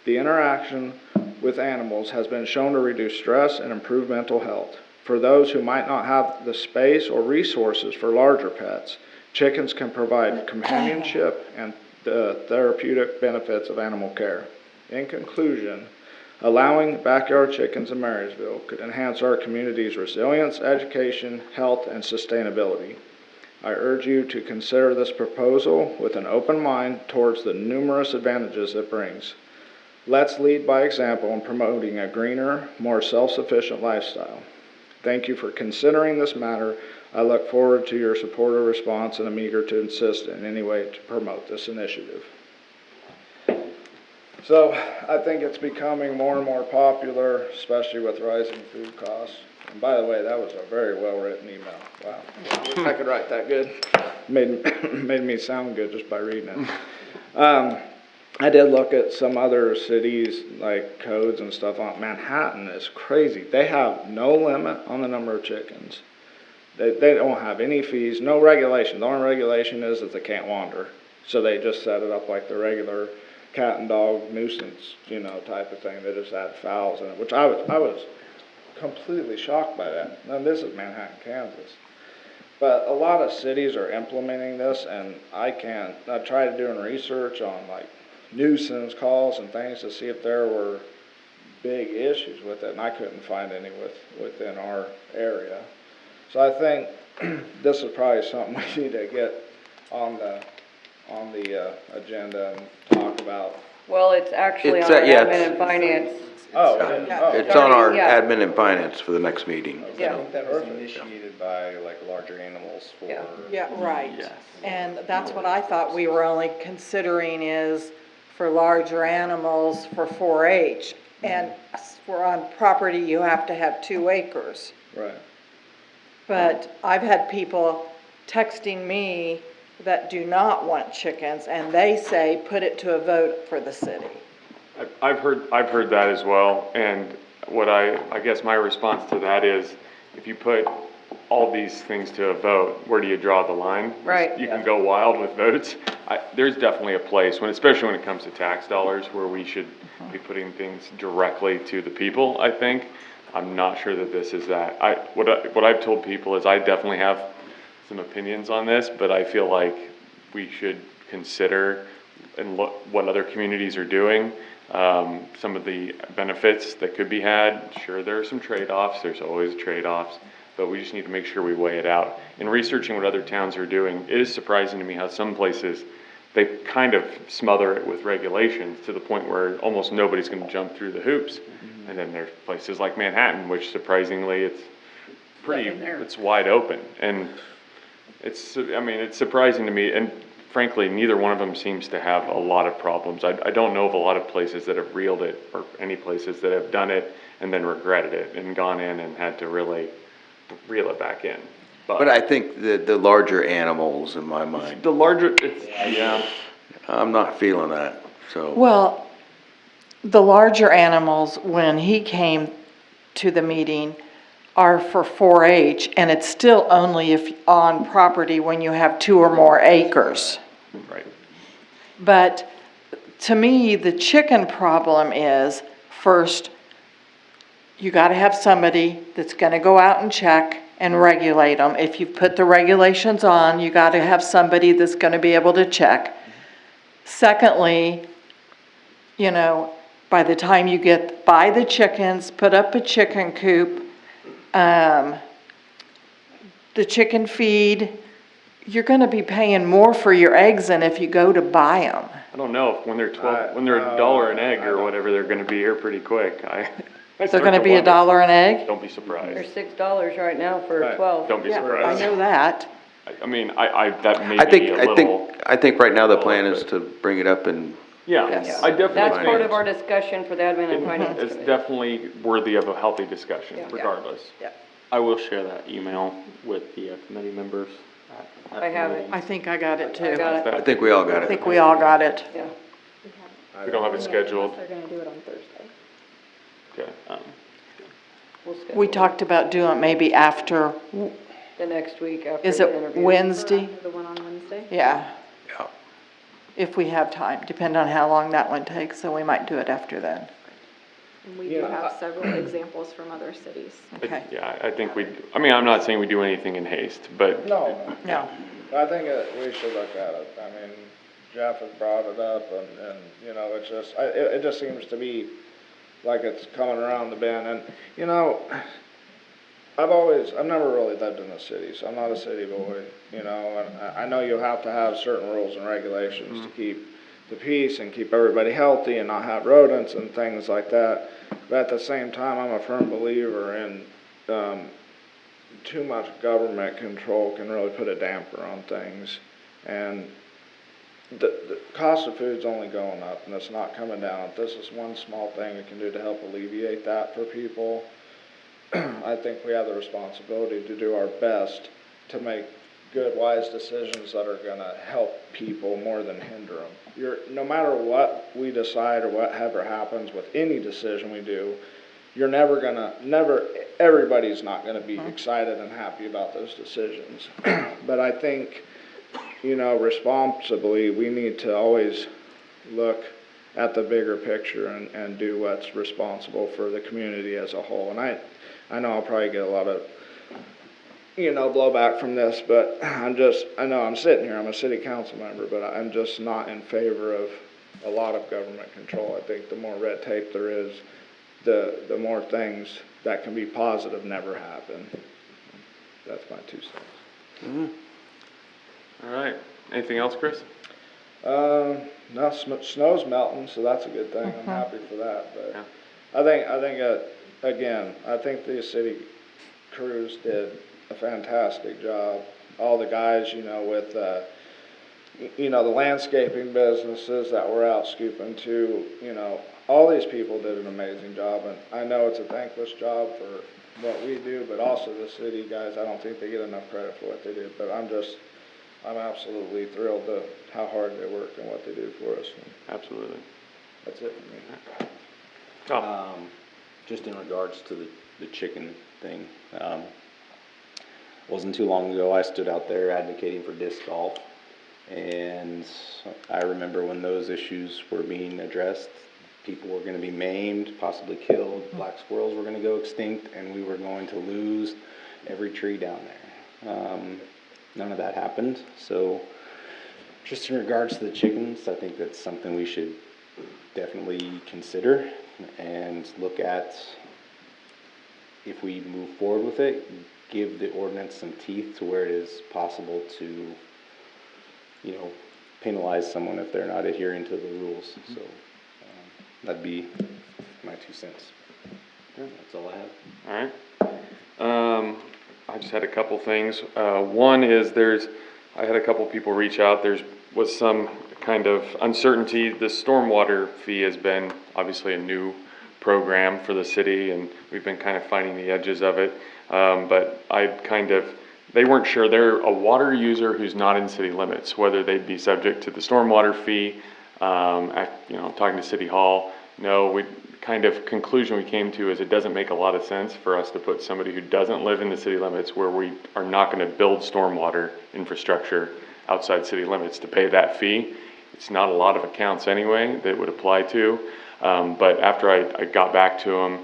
The interaction with animals has been shown to reduce stress and improve mental health. For those who might not have the space or resources for larger pets, chickens can provide companionship and the therapeutic benefits of animal care. In conclusion, allowing backyard chickens in Marysville could enhance our community's resilience, education, health, and sustainability. I urge you to consider this proposal with an open mind towards the numerous advantages it brings. Let's lead by example in promoting a greener, more self-sufficient lifestyle. Thank you for considering this matter. I look forward to your support or response, and I'm eager to assist in any way to promote this initiative. So I think it's becoming more and more popular, especially with rising food costs. And by the way, that was a very well-written email. Wow. I wish I could write that good. Made me sound good just by reading it. I did look at some other cities, like codes and stuff. Manhattan is crazy. They have no limit on the number of chickens. They don't have any fees, no regulation. The only regulation is that they can't wander. So they just set it up like the regular cat and dog nuisance, type of thing. They just add fowls in it, which I was completely shocked by that. Now, this is Manhattan, Kansas. But a lot of cities are implementing this, and I tried doing research on like nuisance calls and things to see if there were big issues with it, and I couldn't find any within our area. So I think this is probably something we need to get on the agenda and talk about. Well, it's actually It's, on our yeah, admin and finance. It's on our admin and finance for the next meeting. Yeah. I think that was initiated by like larger animals for. Yeah. Yeah, right. Yes. And that's what I thought we were only considering is for larger animals for 4-H. And for on property, you have to have 2 acres. Right. But I've had people texting me that do not want chickens, and they say, put it to a vote for the city. I've heard that as well, and what I guess my response to that is, if you put all these things to a vote, where do you draw the line? Right. You can go wild with votes. There's definitely a place, especially when it comes to tax dollars, where we should be putting things directly to the people, I think. I'm not sure that this is that. What I've told people is I definitely have some opinions on this, but I feel like we should consider and look what other communities are doing, some of the benefits that could be had. Sure, there are some trade-offs. There's always trade-offs, but we just need to make sure we weigh it out. In researching what other towns are doing, it is surprising to me how some places they kind of smother it with regulations to the point where almost nobody's gonna jump through the hoops. And then there's places like Manhattan, which surprisingly, it's pretty, Nothing there. it's wide open. And it's, I mean, it's surprising to me, and frankly, neither one of them seems to have a lot of problems. I don't know of a lot of places that have reeled it, or any places that have done it and then regretted it and gone in and had to really reel it back in. But I think the larger animals in my mind, The larger, it's, yeah, I'm not feeling that, so. Well, the larger animals, when he came to the meeting, are for 4-H, and it's still only if on property when you have 2 or more acres. right. But to me, the chicken problem is, first, you gotta have somebody that's gonna go out and check and regulate them. If you put the regulations on, you gotta have somebody that's gonna be able to check. Secondly, you know, by the time you buy the chickens, put up a chicken coop, the chicken feed, you're gonna be paying more for your eggs than if you go to buy them. I don't know, if when they're $1 an egg or whatever, they're gonna be here pretty quick. They're gonna be $1 an egg? Don't be They're surprised. $6 right now for 12. Don't be Yeah, I surprised. know that. I mean, that may I be a think, little. I think right now the plan is to bring it up and, Yeah, Yes. I definitely That's think part of our discussion for the admin and finance it's committee. definitely worthy of a healthy discussion, Yeah. regardless. I will share that email with the committee members. I have it. I think I got it too. I got it, I think we all got I it. think we all got it. yeah. We don't have it scheduled. They're gonna do it on Thursday. Okay. We'll schedule We it talked about doing it maybe after, the next week after is the it interview. Wednesday? The one on Wednesday? Yeah, Yeah. if we have time, depending on how long that one takes, so we might do it after then. And we do have several examples from other cities. Okay. Yeah, I think I mean, I'm not saying we do anything in haste, but No, No, I think we should look at it. I mean, Jeff has brought it up and, you know, it's just, it just seems to be like it's coming around the bend. And, you know, I've never really lived in the city, so I'm not a city boy, you know, and I know you have to have certain rules and regulations to keep the peace and keep everybody healthy and not have rodents and things like that. But at the same time, I'm a firm believer in, too much government control can really put a damper on things. And the cost of food's only going up and it's not coming down. If this is one small thing we can do to help alleviate that for people, I think we have the responsibility to do our best to make good, wise decisions that are gonna help people more than hinder them. No matter what we decide or whatever happens with any decision we do, you're everybody's not gonna be excited and happy about those decisions. But I think, you know, responsibly, we need to always look at the bigger picture and do what's responsible for the community as a whole. And I know I'll probably get a lot of, you know, blowback from this, but I know I'm sitting here, I'm a city council member, but I'm just not in favor of a lot of government control. I think the more red tape there is, the more things that can be positive never happen. That's my 2 cents. all right. Anything else, Chris? No, snow's melting, so that's a good thing. I'm happy for that, but Yeah. I think, again, I think the city crews did a fantastic job. All the guys, you know, with, you know, the landscaping businesses that were out scooping too, you know, all these people did an amazing job, and I know it's a thankless job for what we do, but also the city guys, I don't think they get enough credit for what they do, but I'm absolutely thrilled to how hard they work and what they do for us. Absolutely. That's it for me. Just in regards to the chicken thing, wasn't too long ago, I stood out there advocating for disc golf. And I remember when those issues were being addressed, people were gonna be maimed, possibly killed, black squirrels were gonna go extinct, and we were going to lose every tree down there. None of that happened, so just in regards to the chickens, I think that's something we should definitely consider and look at. If we move forward with it, give the ordinance some teeth to where it is possible to, you know, penalize someone if they're not adhering to the rules, so, that'd be my 2 cents. That's all I have. All right. I just had a couple things. One is I had a couple people reach out. Was some kind of uncertainty. The stormwater fee has been obviously a new program for the city, and we've been kind of finding the edges of it. But they weren't sure. They're a water user who's not in city limits, whether they'd be subject to the stormwater fee. Talking to City Hall, no, conclusion we came to is it doesn't make a lot of sense for us to put somebody who doesn't live in the city limits where we are not going to build stormwater infrastructure outside city limits to pay that fee. It's not a lot of accounts anyway that would apply to, but after I got back to them,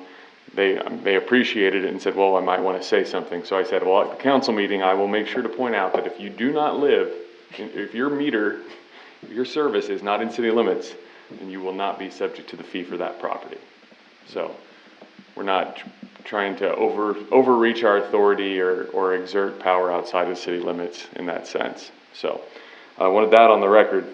they appreciated it and said, well, I might want to say something. So I said, well, at the council meeting, I will make sure to point out that if you do not live, if your meter, your service is not in city limits, then you will not be subject to the fee for that property. So we're not trying to overreach our authority or exert power outside of city limits in that sense. So I wanted that on the record.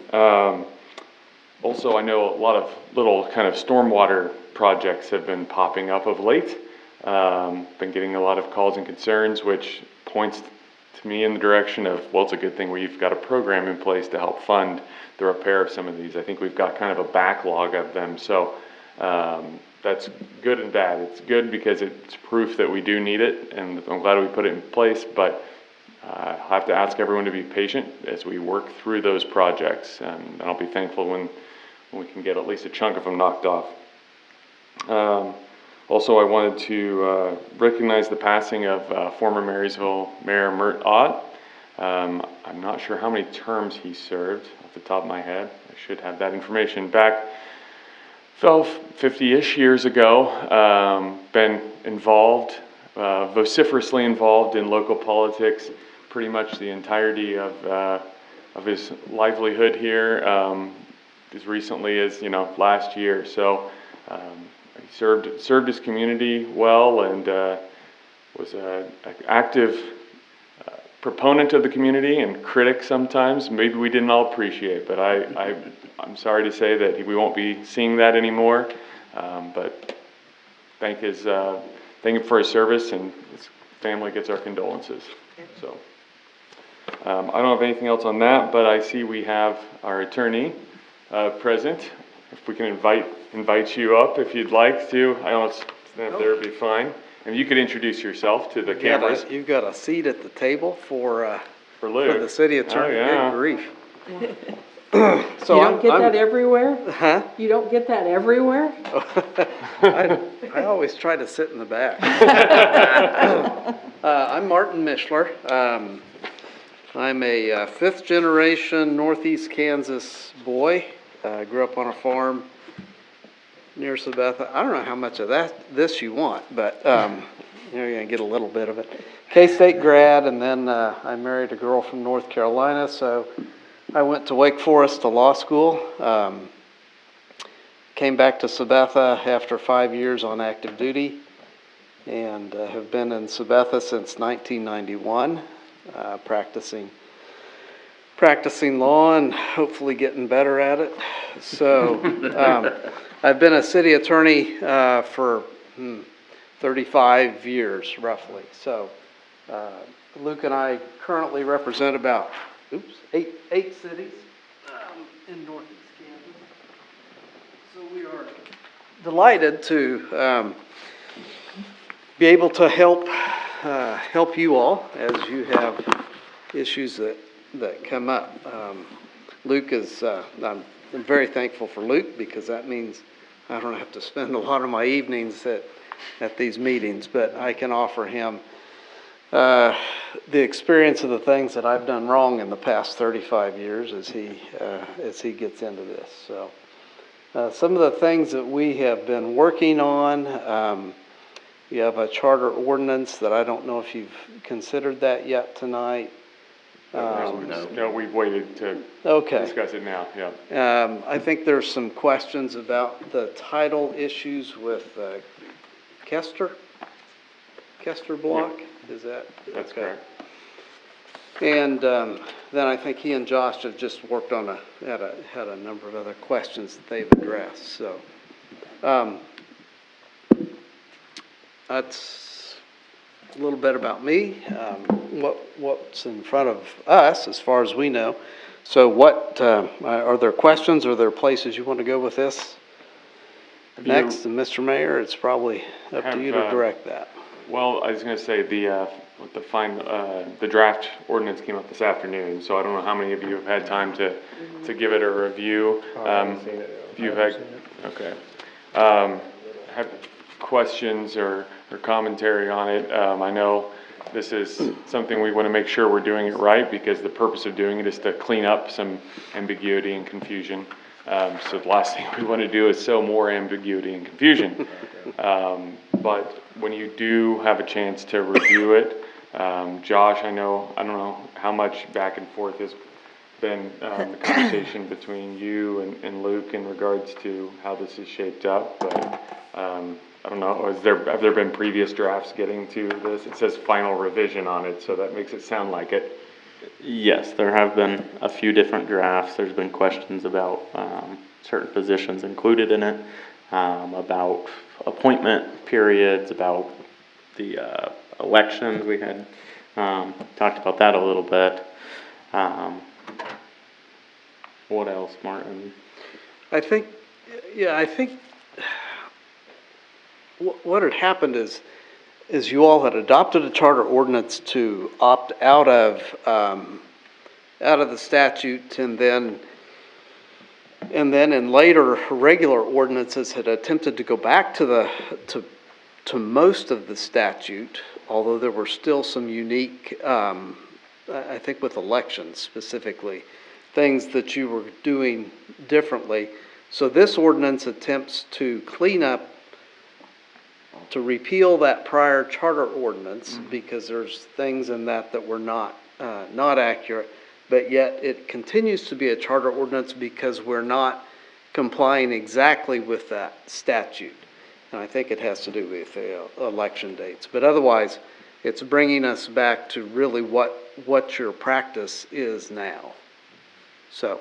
Also, I know a lot of little kind of stormwater projects have been popping up of late. Been getting a lot of calls and concerns, which points to me in the direction of, well, it's a good thing we've got a program in place to help fund the repair of some of these. I think we've got kind of a backlog of them. So that's good and bad. It's good because it's proof that we do need it, and I'm glad we put it in place, but I have to ask everyone to be patient as we work through those projects, and I'll be thankful when we can get at least a chunk of them knocked off. Also, I wanted to recognize the passing of former Marysville Mayor Mert Ott. I'm not sure how many terms he served off the top of my head. I should have that information. Back 50-ish years ago, been involved, vociferously involved in local politics pretty much the entirety of his livelihood here, as recently as, last year. So he served his community well, and was an active proponent of the community and critic sometimes. Maybe we didn't all appreciate, but I'm sorry to say that we won't be seeing that anymore. But thank him for his service, and his family gets our condolences. So I don't have anything else on that, but I see we have our attorney present. If we can invite you up if you'd like to. I don't stand up there, it'd be fine. And you could introduce yourself to the cameras. You've got a seat at the table for Lou. For the city attorney. Oh, yeah. Good grief. So you don't get that everywhere? Huh? You don't get that everywhere? I always try to sit in the back. I'm Martin Mishler. I'm a fifth generation Northeast Kansas boy. Grew up on a farm near Sabetha. I don't know how much of this you want, but you're going to get a little bit of it. K-State grad, and then I married a girl from North Carolina, so I went to Wake Forest to law school. Came back to Sabetha after 5 years on active duty, and have been in Sabetha since 1991, practicing law and hopefully getting better at it. So I've been a city attorney for 35 years, roughly. So Luke and I currently represent about eight cities in Northeast Kansas. So we are delighted to be able to help you all as you have issues that come up. Luke is, I'm very thankful for Luke, because that means I don't have to spend a lot of my evenings at these meetings, but I can offer him the experience of the things that I've done wrong in the past 35 years as he gets into this. So some of the things that we have been working on, we have a charter ordinance that I don't know if you've considered that yet tonight. No, we've waited to discuss it now, yeah. I think there's some questions about the title issues with Kester Block, Yep. is that? That's correct. And then I think he and Josh have just worked on had a number of other questions that they've addressed, so. That's a little bit about me, what's in front of us as far as we know. So what, are there questions, are there places you want to go with this? Next, and Mr. Mayor, it's probably up to you to direct that. Well, I was gonna say, the draft ordinance came up this afternoon, so I don't know how many of you have had time to give it a review. I haven't seen it. If you've had, okay. Have questions or commentary on it. I know this is something we wanna make sure we're doing it right, because the purpose of doing it is to clean up some ambiguity and confusion. So the last thing we wanna do is sow more ambiguity and confusion. But when you do have a chance to review it, Josh, I don't know how much back and forth has been, the conversation between you and Luke in regards to how this is shaped up, but, I don't know, have there been previous drafts getting to this? It says final revision on it, so that makes it sound like it. Yes, there have been a few different drafts. There's been questions about certain positions included in it, about appointment periods, about the elections. We had talked about that a little bit. What else, Martin? I think what had happened is you all had adopted a charter ordinance to opt out of the statute, and then in later regular ordinances had attempted to go back to most of the statute, although there were still some unique, I think with elections specifically, things that you were doing differently. So this ordinance attempts to clean up, to repeal that prior charter ordinance, because there's things in that were not accurate, but yet it continues to be a charter ordinance because we're not complying exactly with that statute. And I think it has to do with election dates. But otherwise, it's bringing us back to really what your practice is now. So,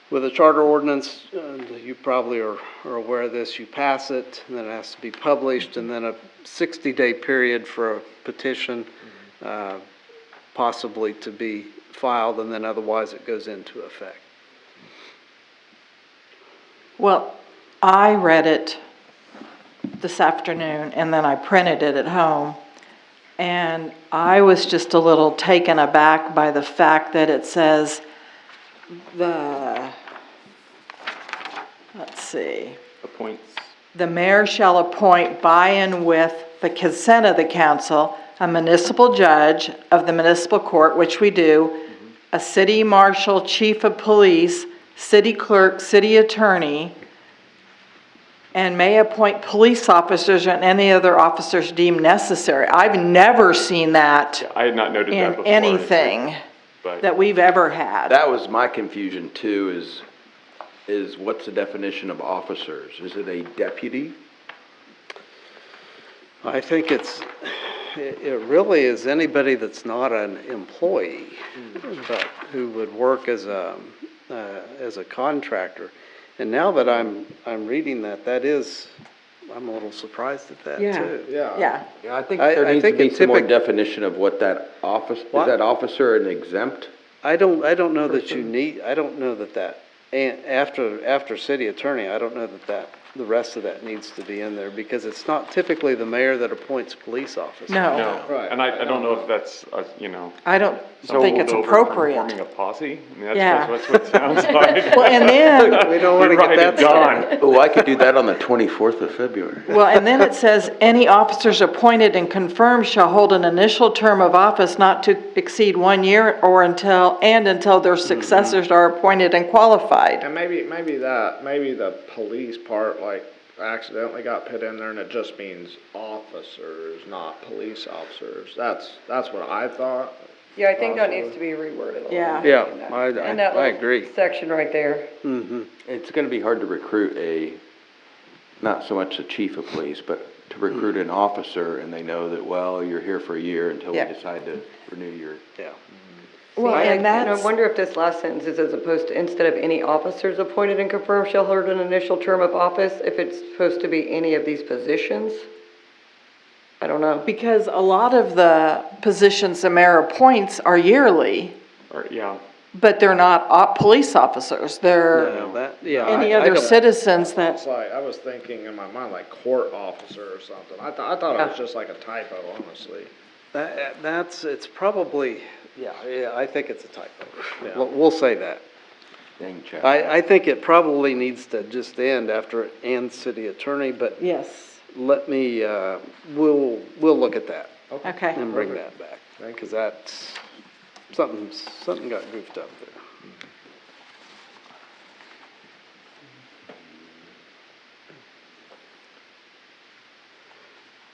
with a charter ordinance, you probably are aware of this, you pass it, and then it has to be published, and then a 60-day period for a petition, possibly to be filed, and then otherwise it goes into effect. Well, I read it this afternoon, and then I printed it at home, and I was just a little taken aback by the fact that it says Appoints. The mayor shall appoint by and with the consent of the council, a municipal judge of the municipal court, which we do, a city marshal, chief of police, city clerk, city attorney, and may appoint police officers and any other officers deemed necessary. I've never seen that I had not noted that in before. anything that we've ever had. That was my confusion too, is what's the definition of officers? Is it a deputy? I think it really is anybody that's not an employee, but who would work as a contractor. And now that I'm reading that is, I'm a little surprised at that too. Yeah. Yeah, I think there needs to be some more definition of what that office, is that officer an exempt? I don't know that you need, I don't know that and after city attorney, I don't know that the rest of that needs to be in there, because it's not typically the mayor that appoints police officers. No. Right. And I don't know if that's, I don't think it's appropriate. Forming a posse? I mean, Yeah. that's what it sounds like. Well, and then, We don't want to get that started. Oh, I could do that on the 24th of February. well, and then it says, any officers appointed and confirmed shall hold an initial term of office not to exceed 1 year or until their successors are appointed and qualified. And maybe the police part, like, accidentally got put in there, and it just means officers, not police officers. That's what I thought. Yeah, I think that needs to be reworded a little. Yeah. Yeah, And that I little agree. section right there. It's gonna be hard to recruit not so much the chief of police, but to recruit an officer and they know that, well, you're here for a year until we Yeah. decide to renew your. Yeah. Well, and I that's, wonder if this last sentence is as opposed to instead of any officers appointed and confirmed shall hold an initial term of office, if it's supposed to be any of these positions? I don't know. because a lot of the positions the mayor appoints are yearly, Or, yeah, but they're not police officers, they're No, that, yeah. any I other don't- citizens that, It's like, I was thinking in my mind like court officer or something. I thought it was just like a typo, honestly. It's probably, yeah, I think it's a typo. Yeah. We'll say that. Dang check. I think it probably needs to just end after and city attorney, but yes, let me, we'll look at that okay. and bring that back. Because that's, something got goofed up there.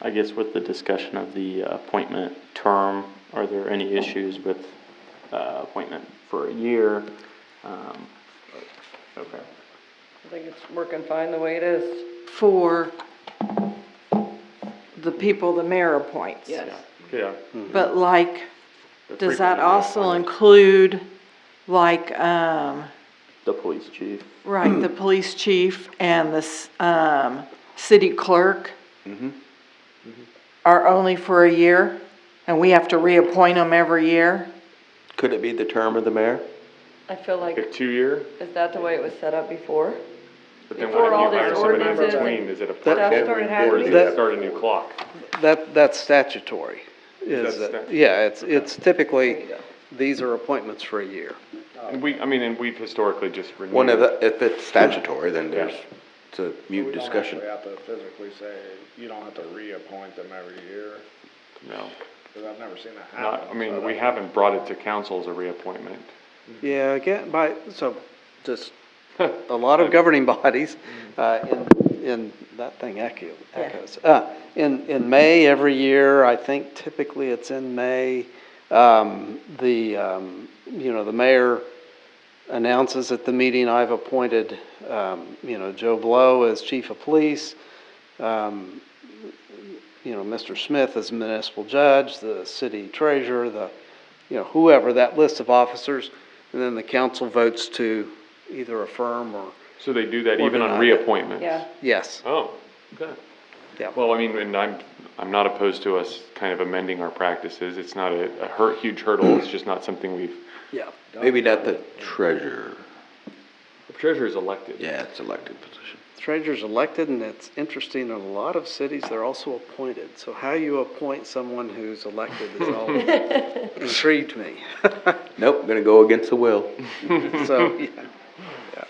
I guess with the discussion of the appointment term, are there any issues with appointment for a year? Okay. I think it's working fine the way it is. For the people the mayor appoints. Yes. yeah. But like, They're does that frequently also appointed. include, like, The police chief. right, the police chief and the, city clerk are only for a year? And we have to reappoint them every year? Could it be the term of the mayor? I feel like, A 2-year, is that the way it was set up before? but then Before what all if you these hire somebody in ordinances and between, is it a stuff part-time, started or happening? does it start a new clock? That's statutory. That's Yeah, it's There typically, you go. these are appointments for a year. And we've historically just renewed. Well, if it's statutory, then it's a mute discussion. We have to physically say, you don't have to reappoint them every year, No, because I've never seen that not, happen. I mean, so we that- haven't brought it to council as a reappointment. Yeah, again, so just a lot of governing bodies, in that thing echoes. In May every year, I think typically it's in May, the mayor announces at the meeting, I've appointed, Joe Blow as chief of police, Mr. Smith as municipal judge, the city treasurer, whoever, that list of officers, and then the council votes to either affirm or, So they do that Or even on deny it. reappointments? Yeah. yes, Oh, okay. yeah. Well, I mean, and I'm not opposed to us kind of amending our practices. It's not a huge hurdle. It's just not something we've, Yeah. Maybe not the treasurer. the treasurer's elected. Yeah, it's elected position. Treasurer's elected, and it's interesting, in a lot of cities, they're also appointed. So how you appoint someone who's elected has always intrigued me. Nope, gonna go against the will. So, yeah.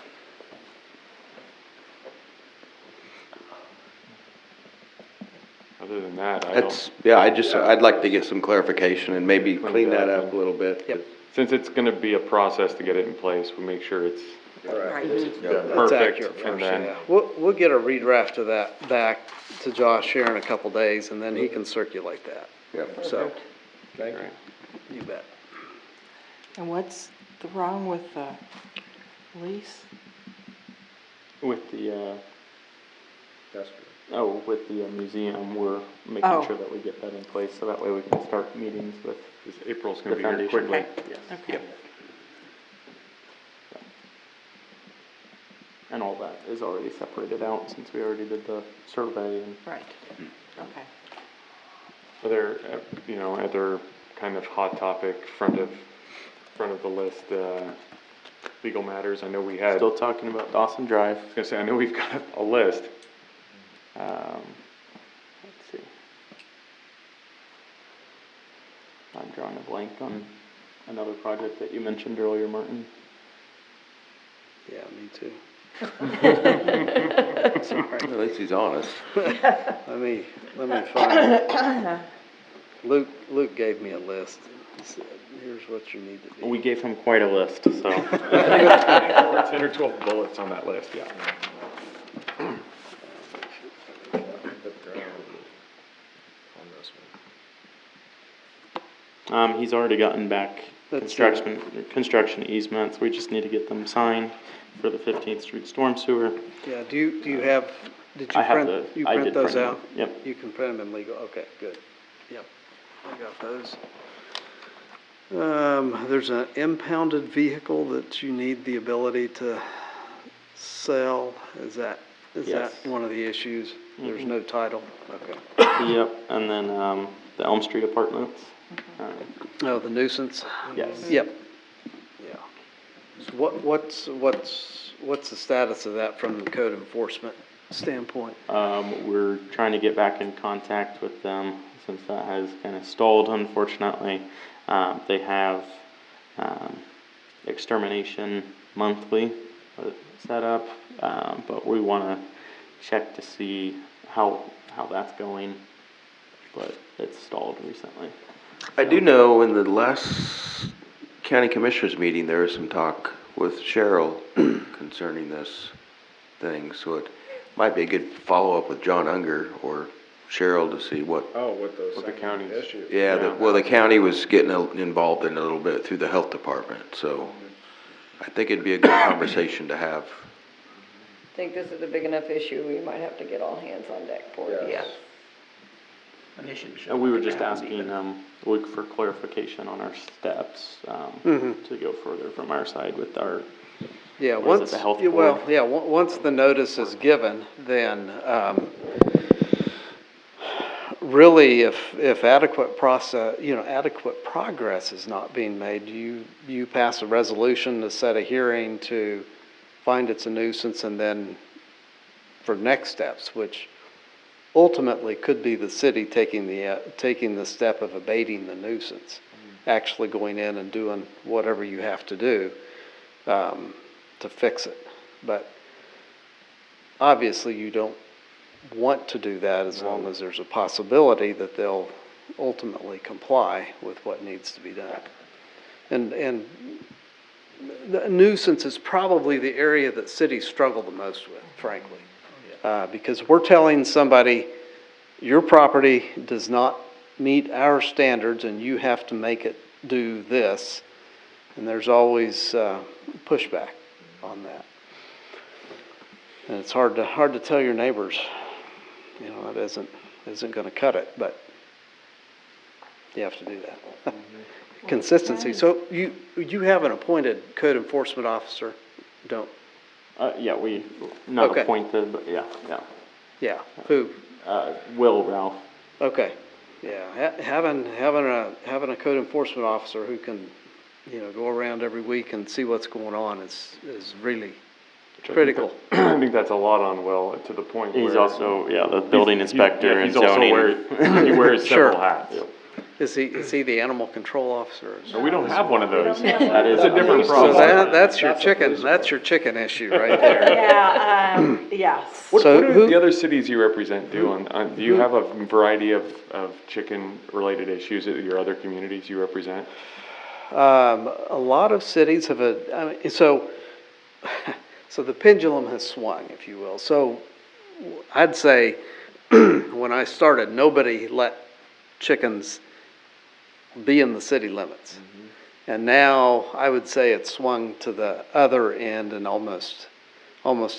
Other than that, I That's, don't, I'd like to get some clarification and maybe clean that up a little bit. Yep. since it's gonna be a process to get it in place, we'll make sure it's Right. That's perfect, accurate and first, then, yeah. We'll get a redraft of that back to Josh here in a couple days, and then he can circulate that. Yep. So, Thank you. you bet. And what's wrong with the police? With the, That's good. with the museum, we're Oh. making sure that we get that in place, so that way we can start meetings with this April's the gonna be here foundation. quickly. Yes. Okay. And all that is already separated out since we already did the survey and. Right, okay. Are there, other kind of hot topic, front of the list, legal matters? I know we had, I Still talking about Dawson Drive. was gonna say, I know we've got a list. Let's see. I'm drawing a blank on another project that you mentioned earlier, Martin. Yeah, me too. Sorry. At least he's honest. Let me find it. Luke gave me a list. He said, here's what you need to do. We gave him quite a list, so. 10 or 12 bullets on that list, yeah. He's already gotten back Let's construction easements. We just need to get them signed for the 15th Street storm sewer. Yeah, do you have Did you I have print, you I print did those print out? them. Yep. You can print them in legal, okay, good. Yep, I got those. There's an impounded vehicle that you need the ability to sell. Is that Yes. one of the issues? There's no title? Okay. Yep, and then, the Elm Street Apartments. Oh, the nuisance? Yes. Yep. Yeah. So what's the status of that from the code enforcement standpoint? We're trying to get back in contact with them since that has kind of stalled, unfortunately. They have, extermination monthly set up, but we want to check to see how that's going, but it's stalled recently. I do know in the last county commissioners meeting, there was some talk with Cheryl concerning this thing, so it might be a good follow-up with John Unger or Cheryl to see what. Oh, with those With the same counties. issues. Yeah, well, the county was getting involved in it a little bit through the health department, so I think it'd be a good conversation to have. I think this is a big enough issue, we might have to get all hands on deck for it. Yeah. And we were just asking, Luke for clarification on our steps, to go further from our side with our, Yeah, what is it, once, the health well, board? yeah, once the notice is given, then, really, if adequate adequate progress is not being made, you pass a resolution to set a hearing to find it's a nuisance and then for next steps, which ultimately could be the city taking the step of abating the nuisance, actually going in and doing whatever you have to do, to fix it. But obviously you don't want to do that as long as there's a possibility that they'll ultimately comply with what needs to be done. And the nuisance is probably the area that cities struggle the most with, frankly. Because we're telling somebody, your property does not meet our standards and you have to make it do this. And there's always pushback on that. And it's hard to tell your neighbors, it isn't going to cut it, but you have to do that. Consistency. So you have an appointed code enforcement officer, don't? Yeah, we, not Okay. appointed, but yeah. Yeah. Who? Will Ralph. Okay. Yeah. Having a code enforcement officer who can, go around every week and see what's going on is really critical. I think that's a lot on Will, to the point where. He's also, the building inspector and He's also zoning. he wears Sure. several hats. Is he the animal control officer? So we don't have one of those. That is It's a different So problem. that's your chicken issue right there. Yeah, yes. What So do who- the other cities you represent do do you have a variety of chicken-related issues at your other communities you represent? A lot of cities have so the pendulum has swung, if you will. So I'd say when I started, nobody let chickens be in the city limits. And now I would say it's swung to the other end, and almost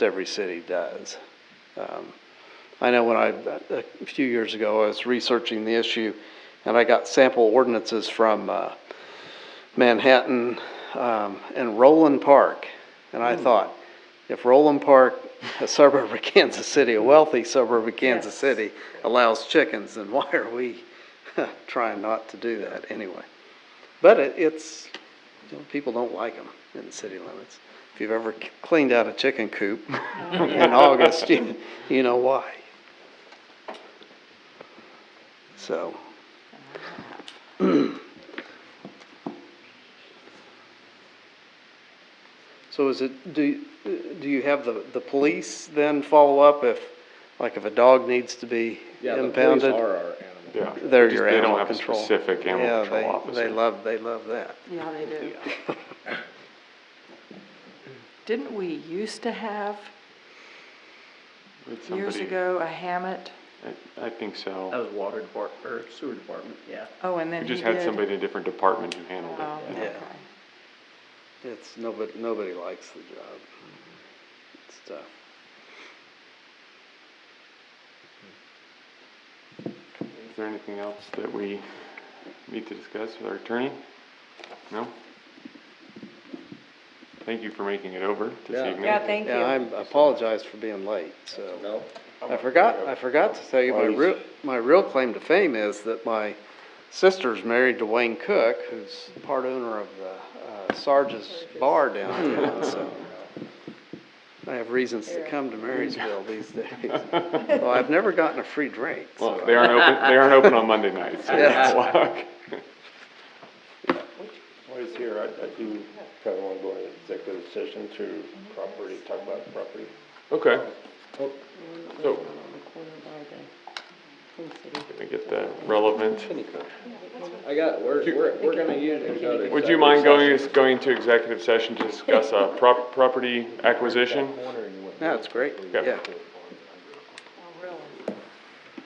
every city does. I know when a few years ago I was researching the issue, and I got sample ordinances from Manhattan and Roland Park, and I thought, if Roland Park, a suburb of Kansas City, a wealthy suburb of Kansas City, allows chickens, then why are we trying not to do that anyway? But it's people don't like them in the city limits. If you've ever cleaned out a chicken coop in August, you know why. So. So do you have the police then follow up if a dog needs to be impounded? The police are our animal. Yeah. They're Just your they animal don't have control. a specific animal control officer. They love that. Yeah, they do. Didn't we used to have, It's years somebody- ago, a Hammett? I think so. That was water department, or sewer department, yeah. Oh, and then We he just did? had somebody in a different department who handled Oh, it. Yeah. okay. It's nobody likes the job. It's tough. Is there anything else that we need to discuss with our attorney? No? Thank you for making it over this Yeah. evening. Yeah, thank you. Yeah, I apologize for being late, so. I forgot to tell you, my real claim to fame is that my sister's married to Wayne Cook, who's part owner of the Sarge's Bar downtown, so. I have reasons to come to Marysville these days. Well, I've never gotten a free drink, so. Well, they aren't open on Monday nights, so Yeah. good luck. What is here, I do probably want to go into executive session to property, talk about property. Okay. So, let me get the relevant. We're gonna usually go to. Would you mind going to executive session to discuss a property acquisition? That's great, Okay. yeah.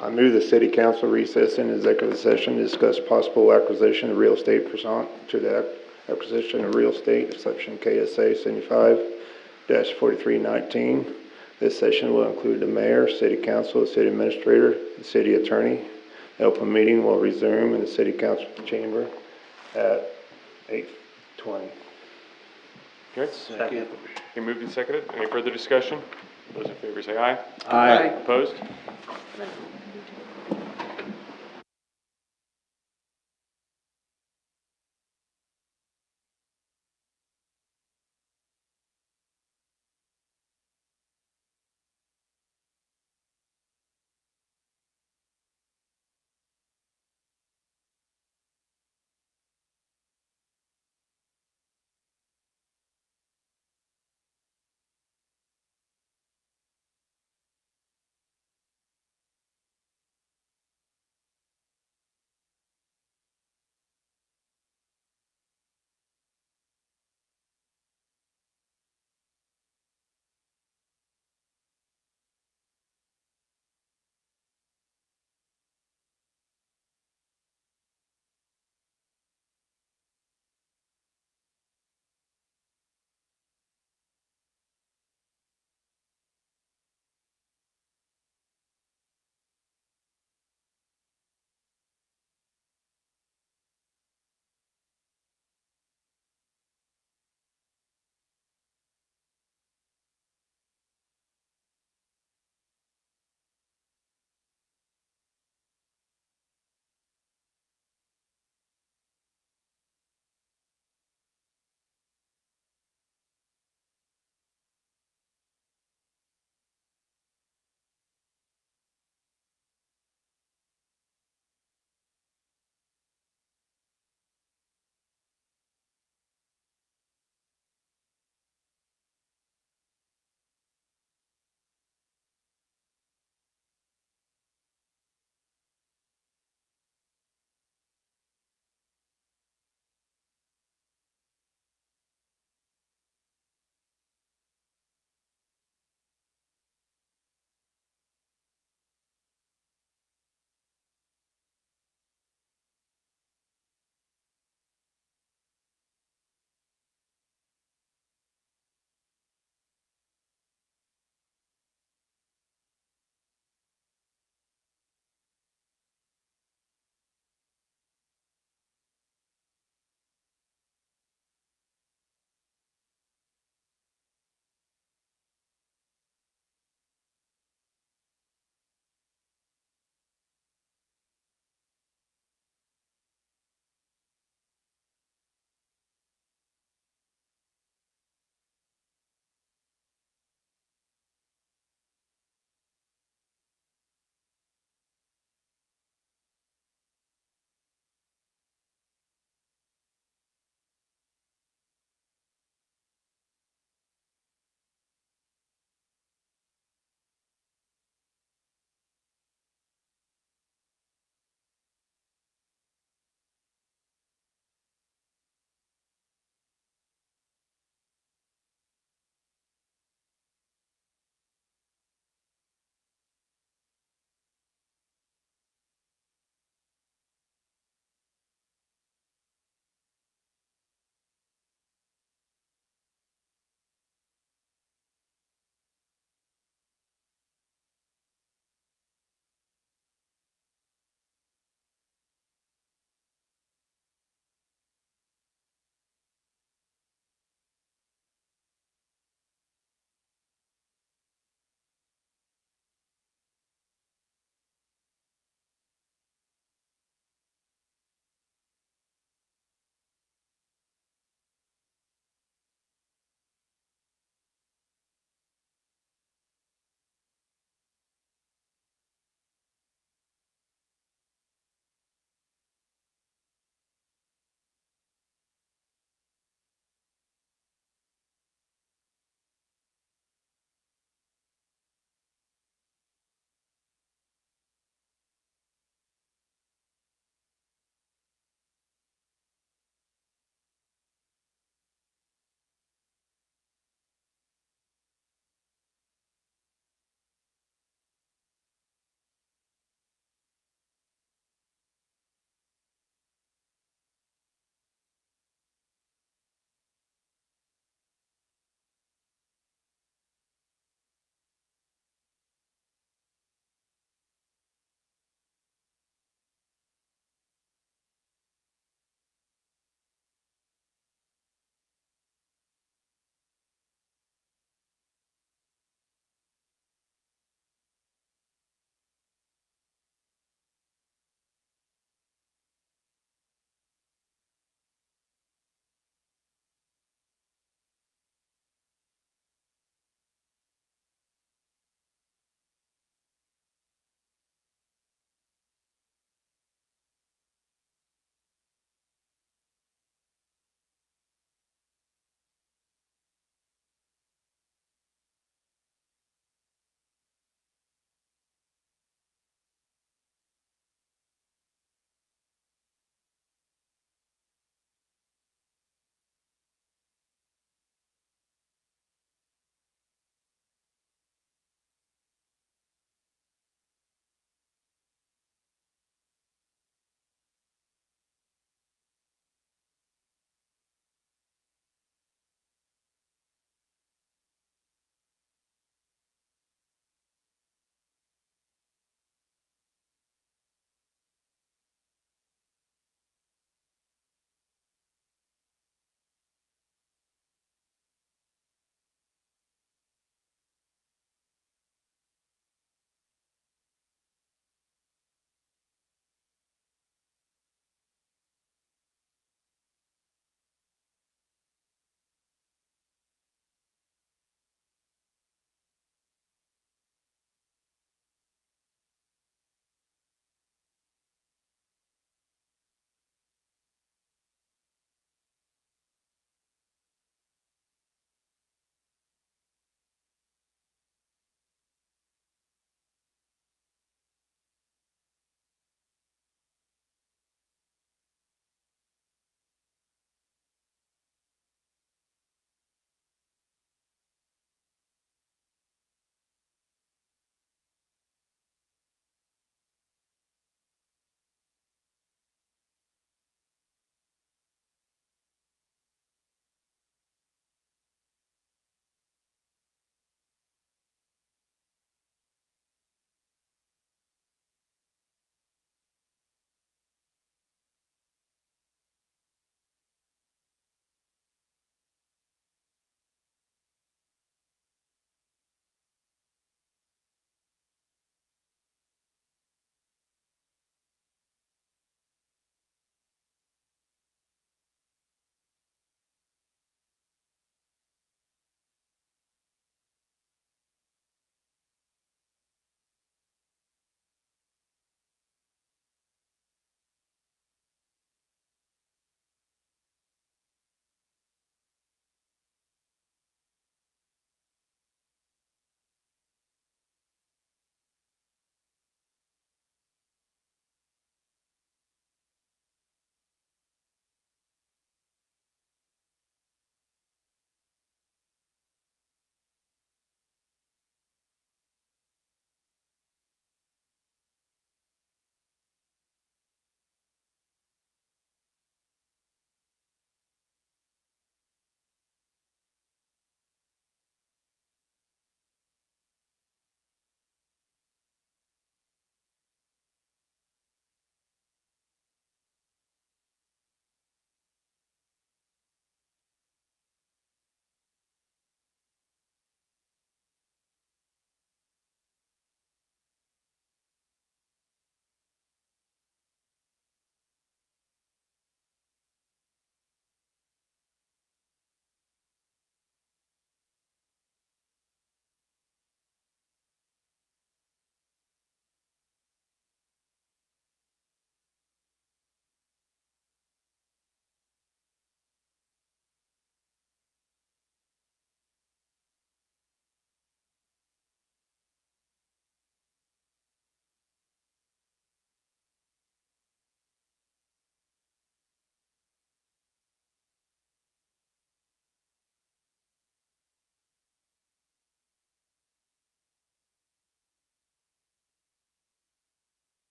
I move the city council recess in executive session to discuss possible acquisition of real estate pursuant to the acquisition of real estate, exception KSA 75-4319. This session will include the mayor, city council, the city administrator, the city attorney. The open meeting will resume in the city council chamber at 8:20. Okay. Second. You moved and seconded. Any further discussion? Those in favor say aye. Aye. Opposed?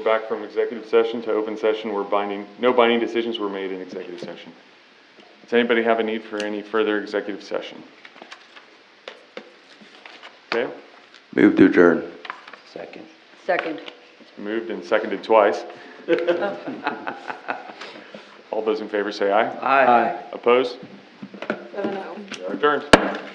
we're back from executive session to open session. No binding decisions were made in executive session. Does anybody have a need for any further executive session? Okay, Move to adjourn. Second. Second. it's moved and seconded twice. All those in favor say aye. Aye. Opposed? I don't know. We are adjourned.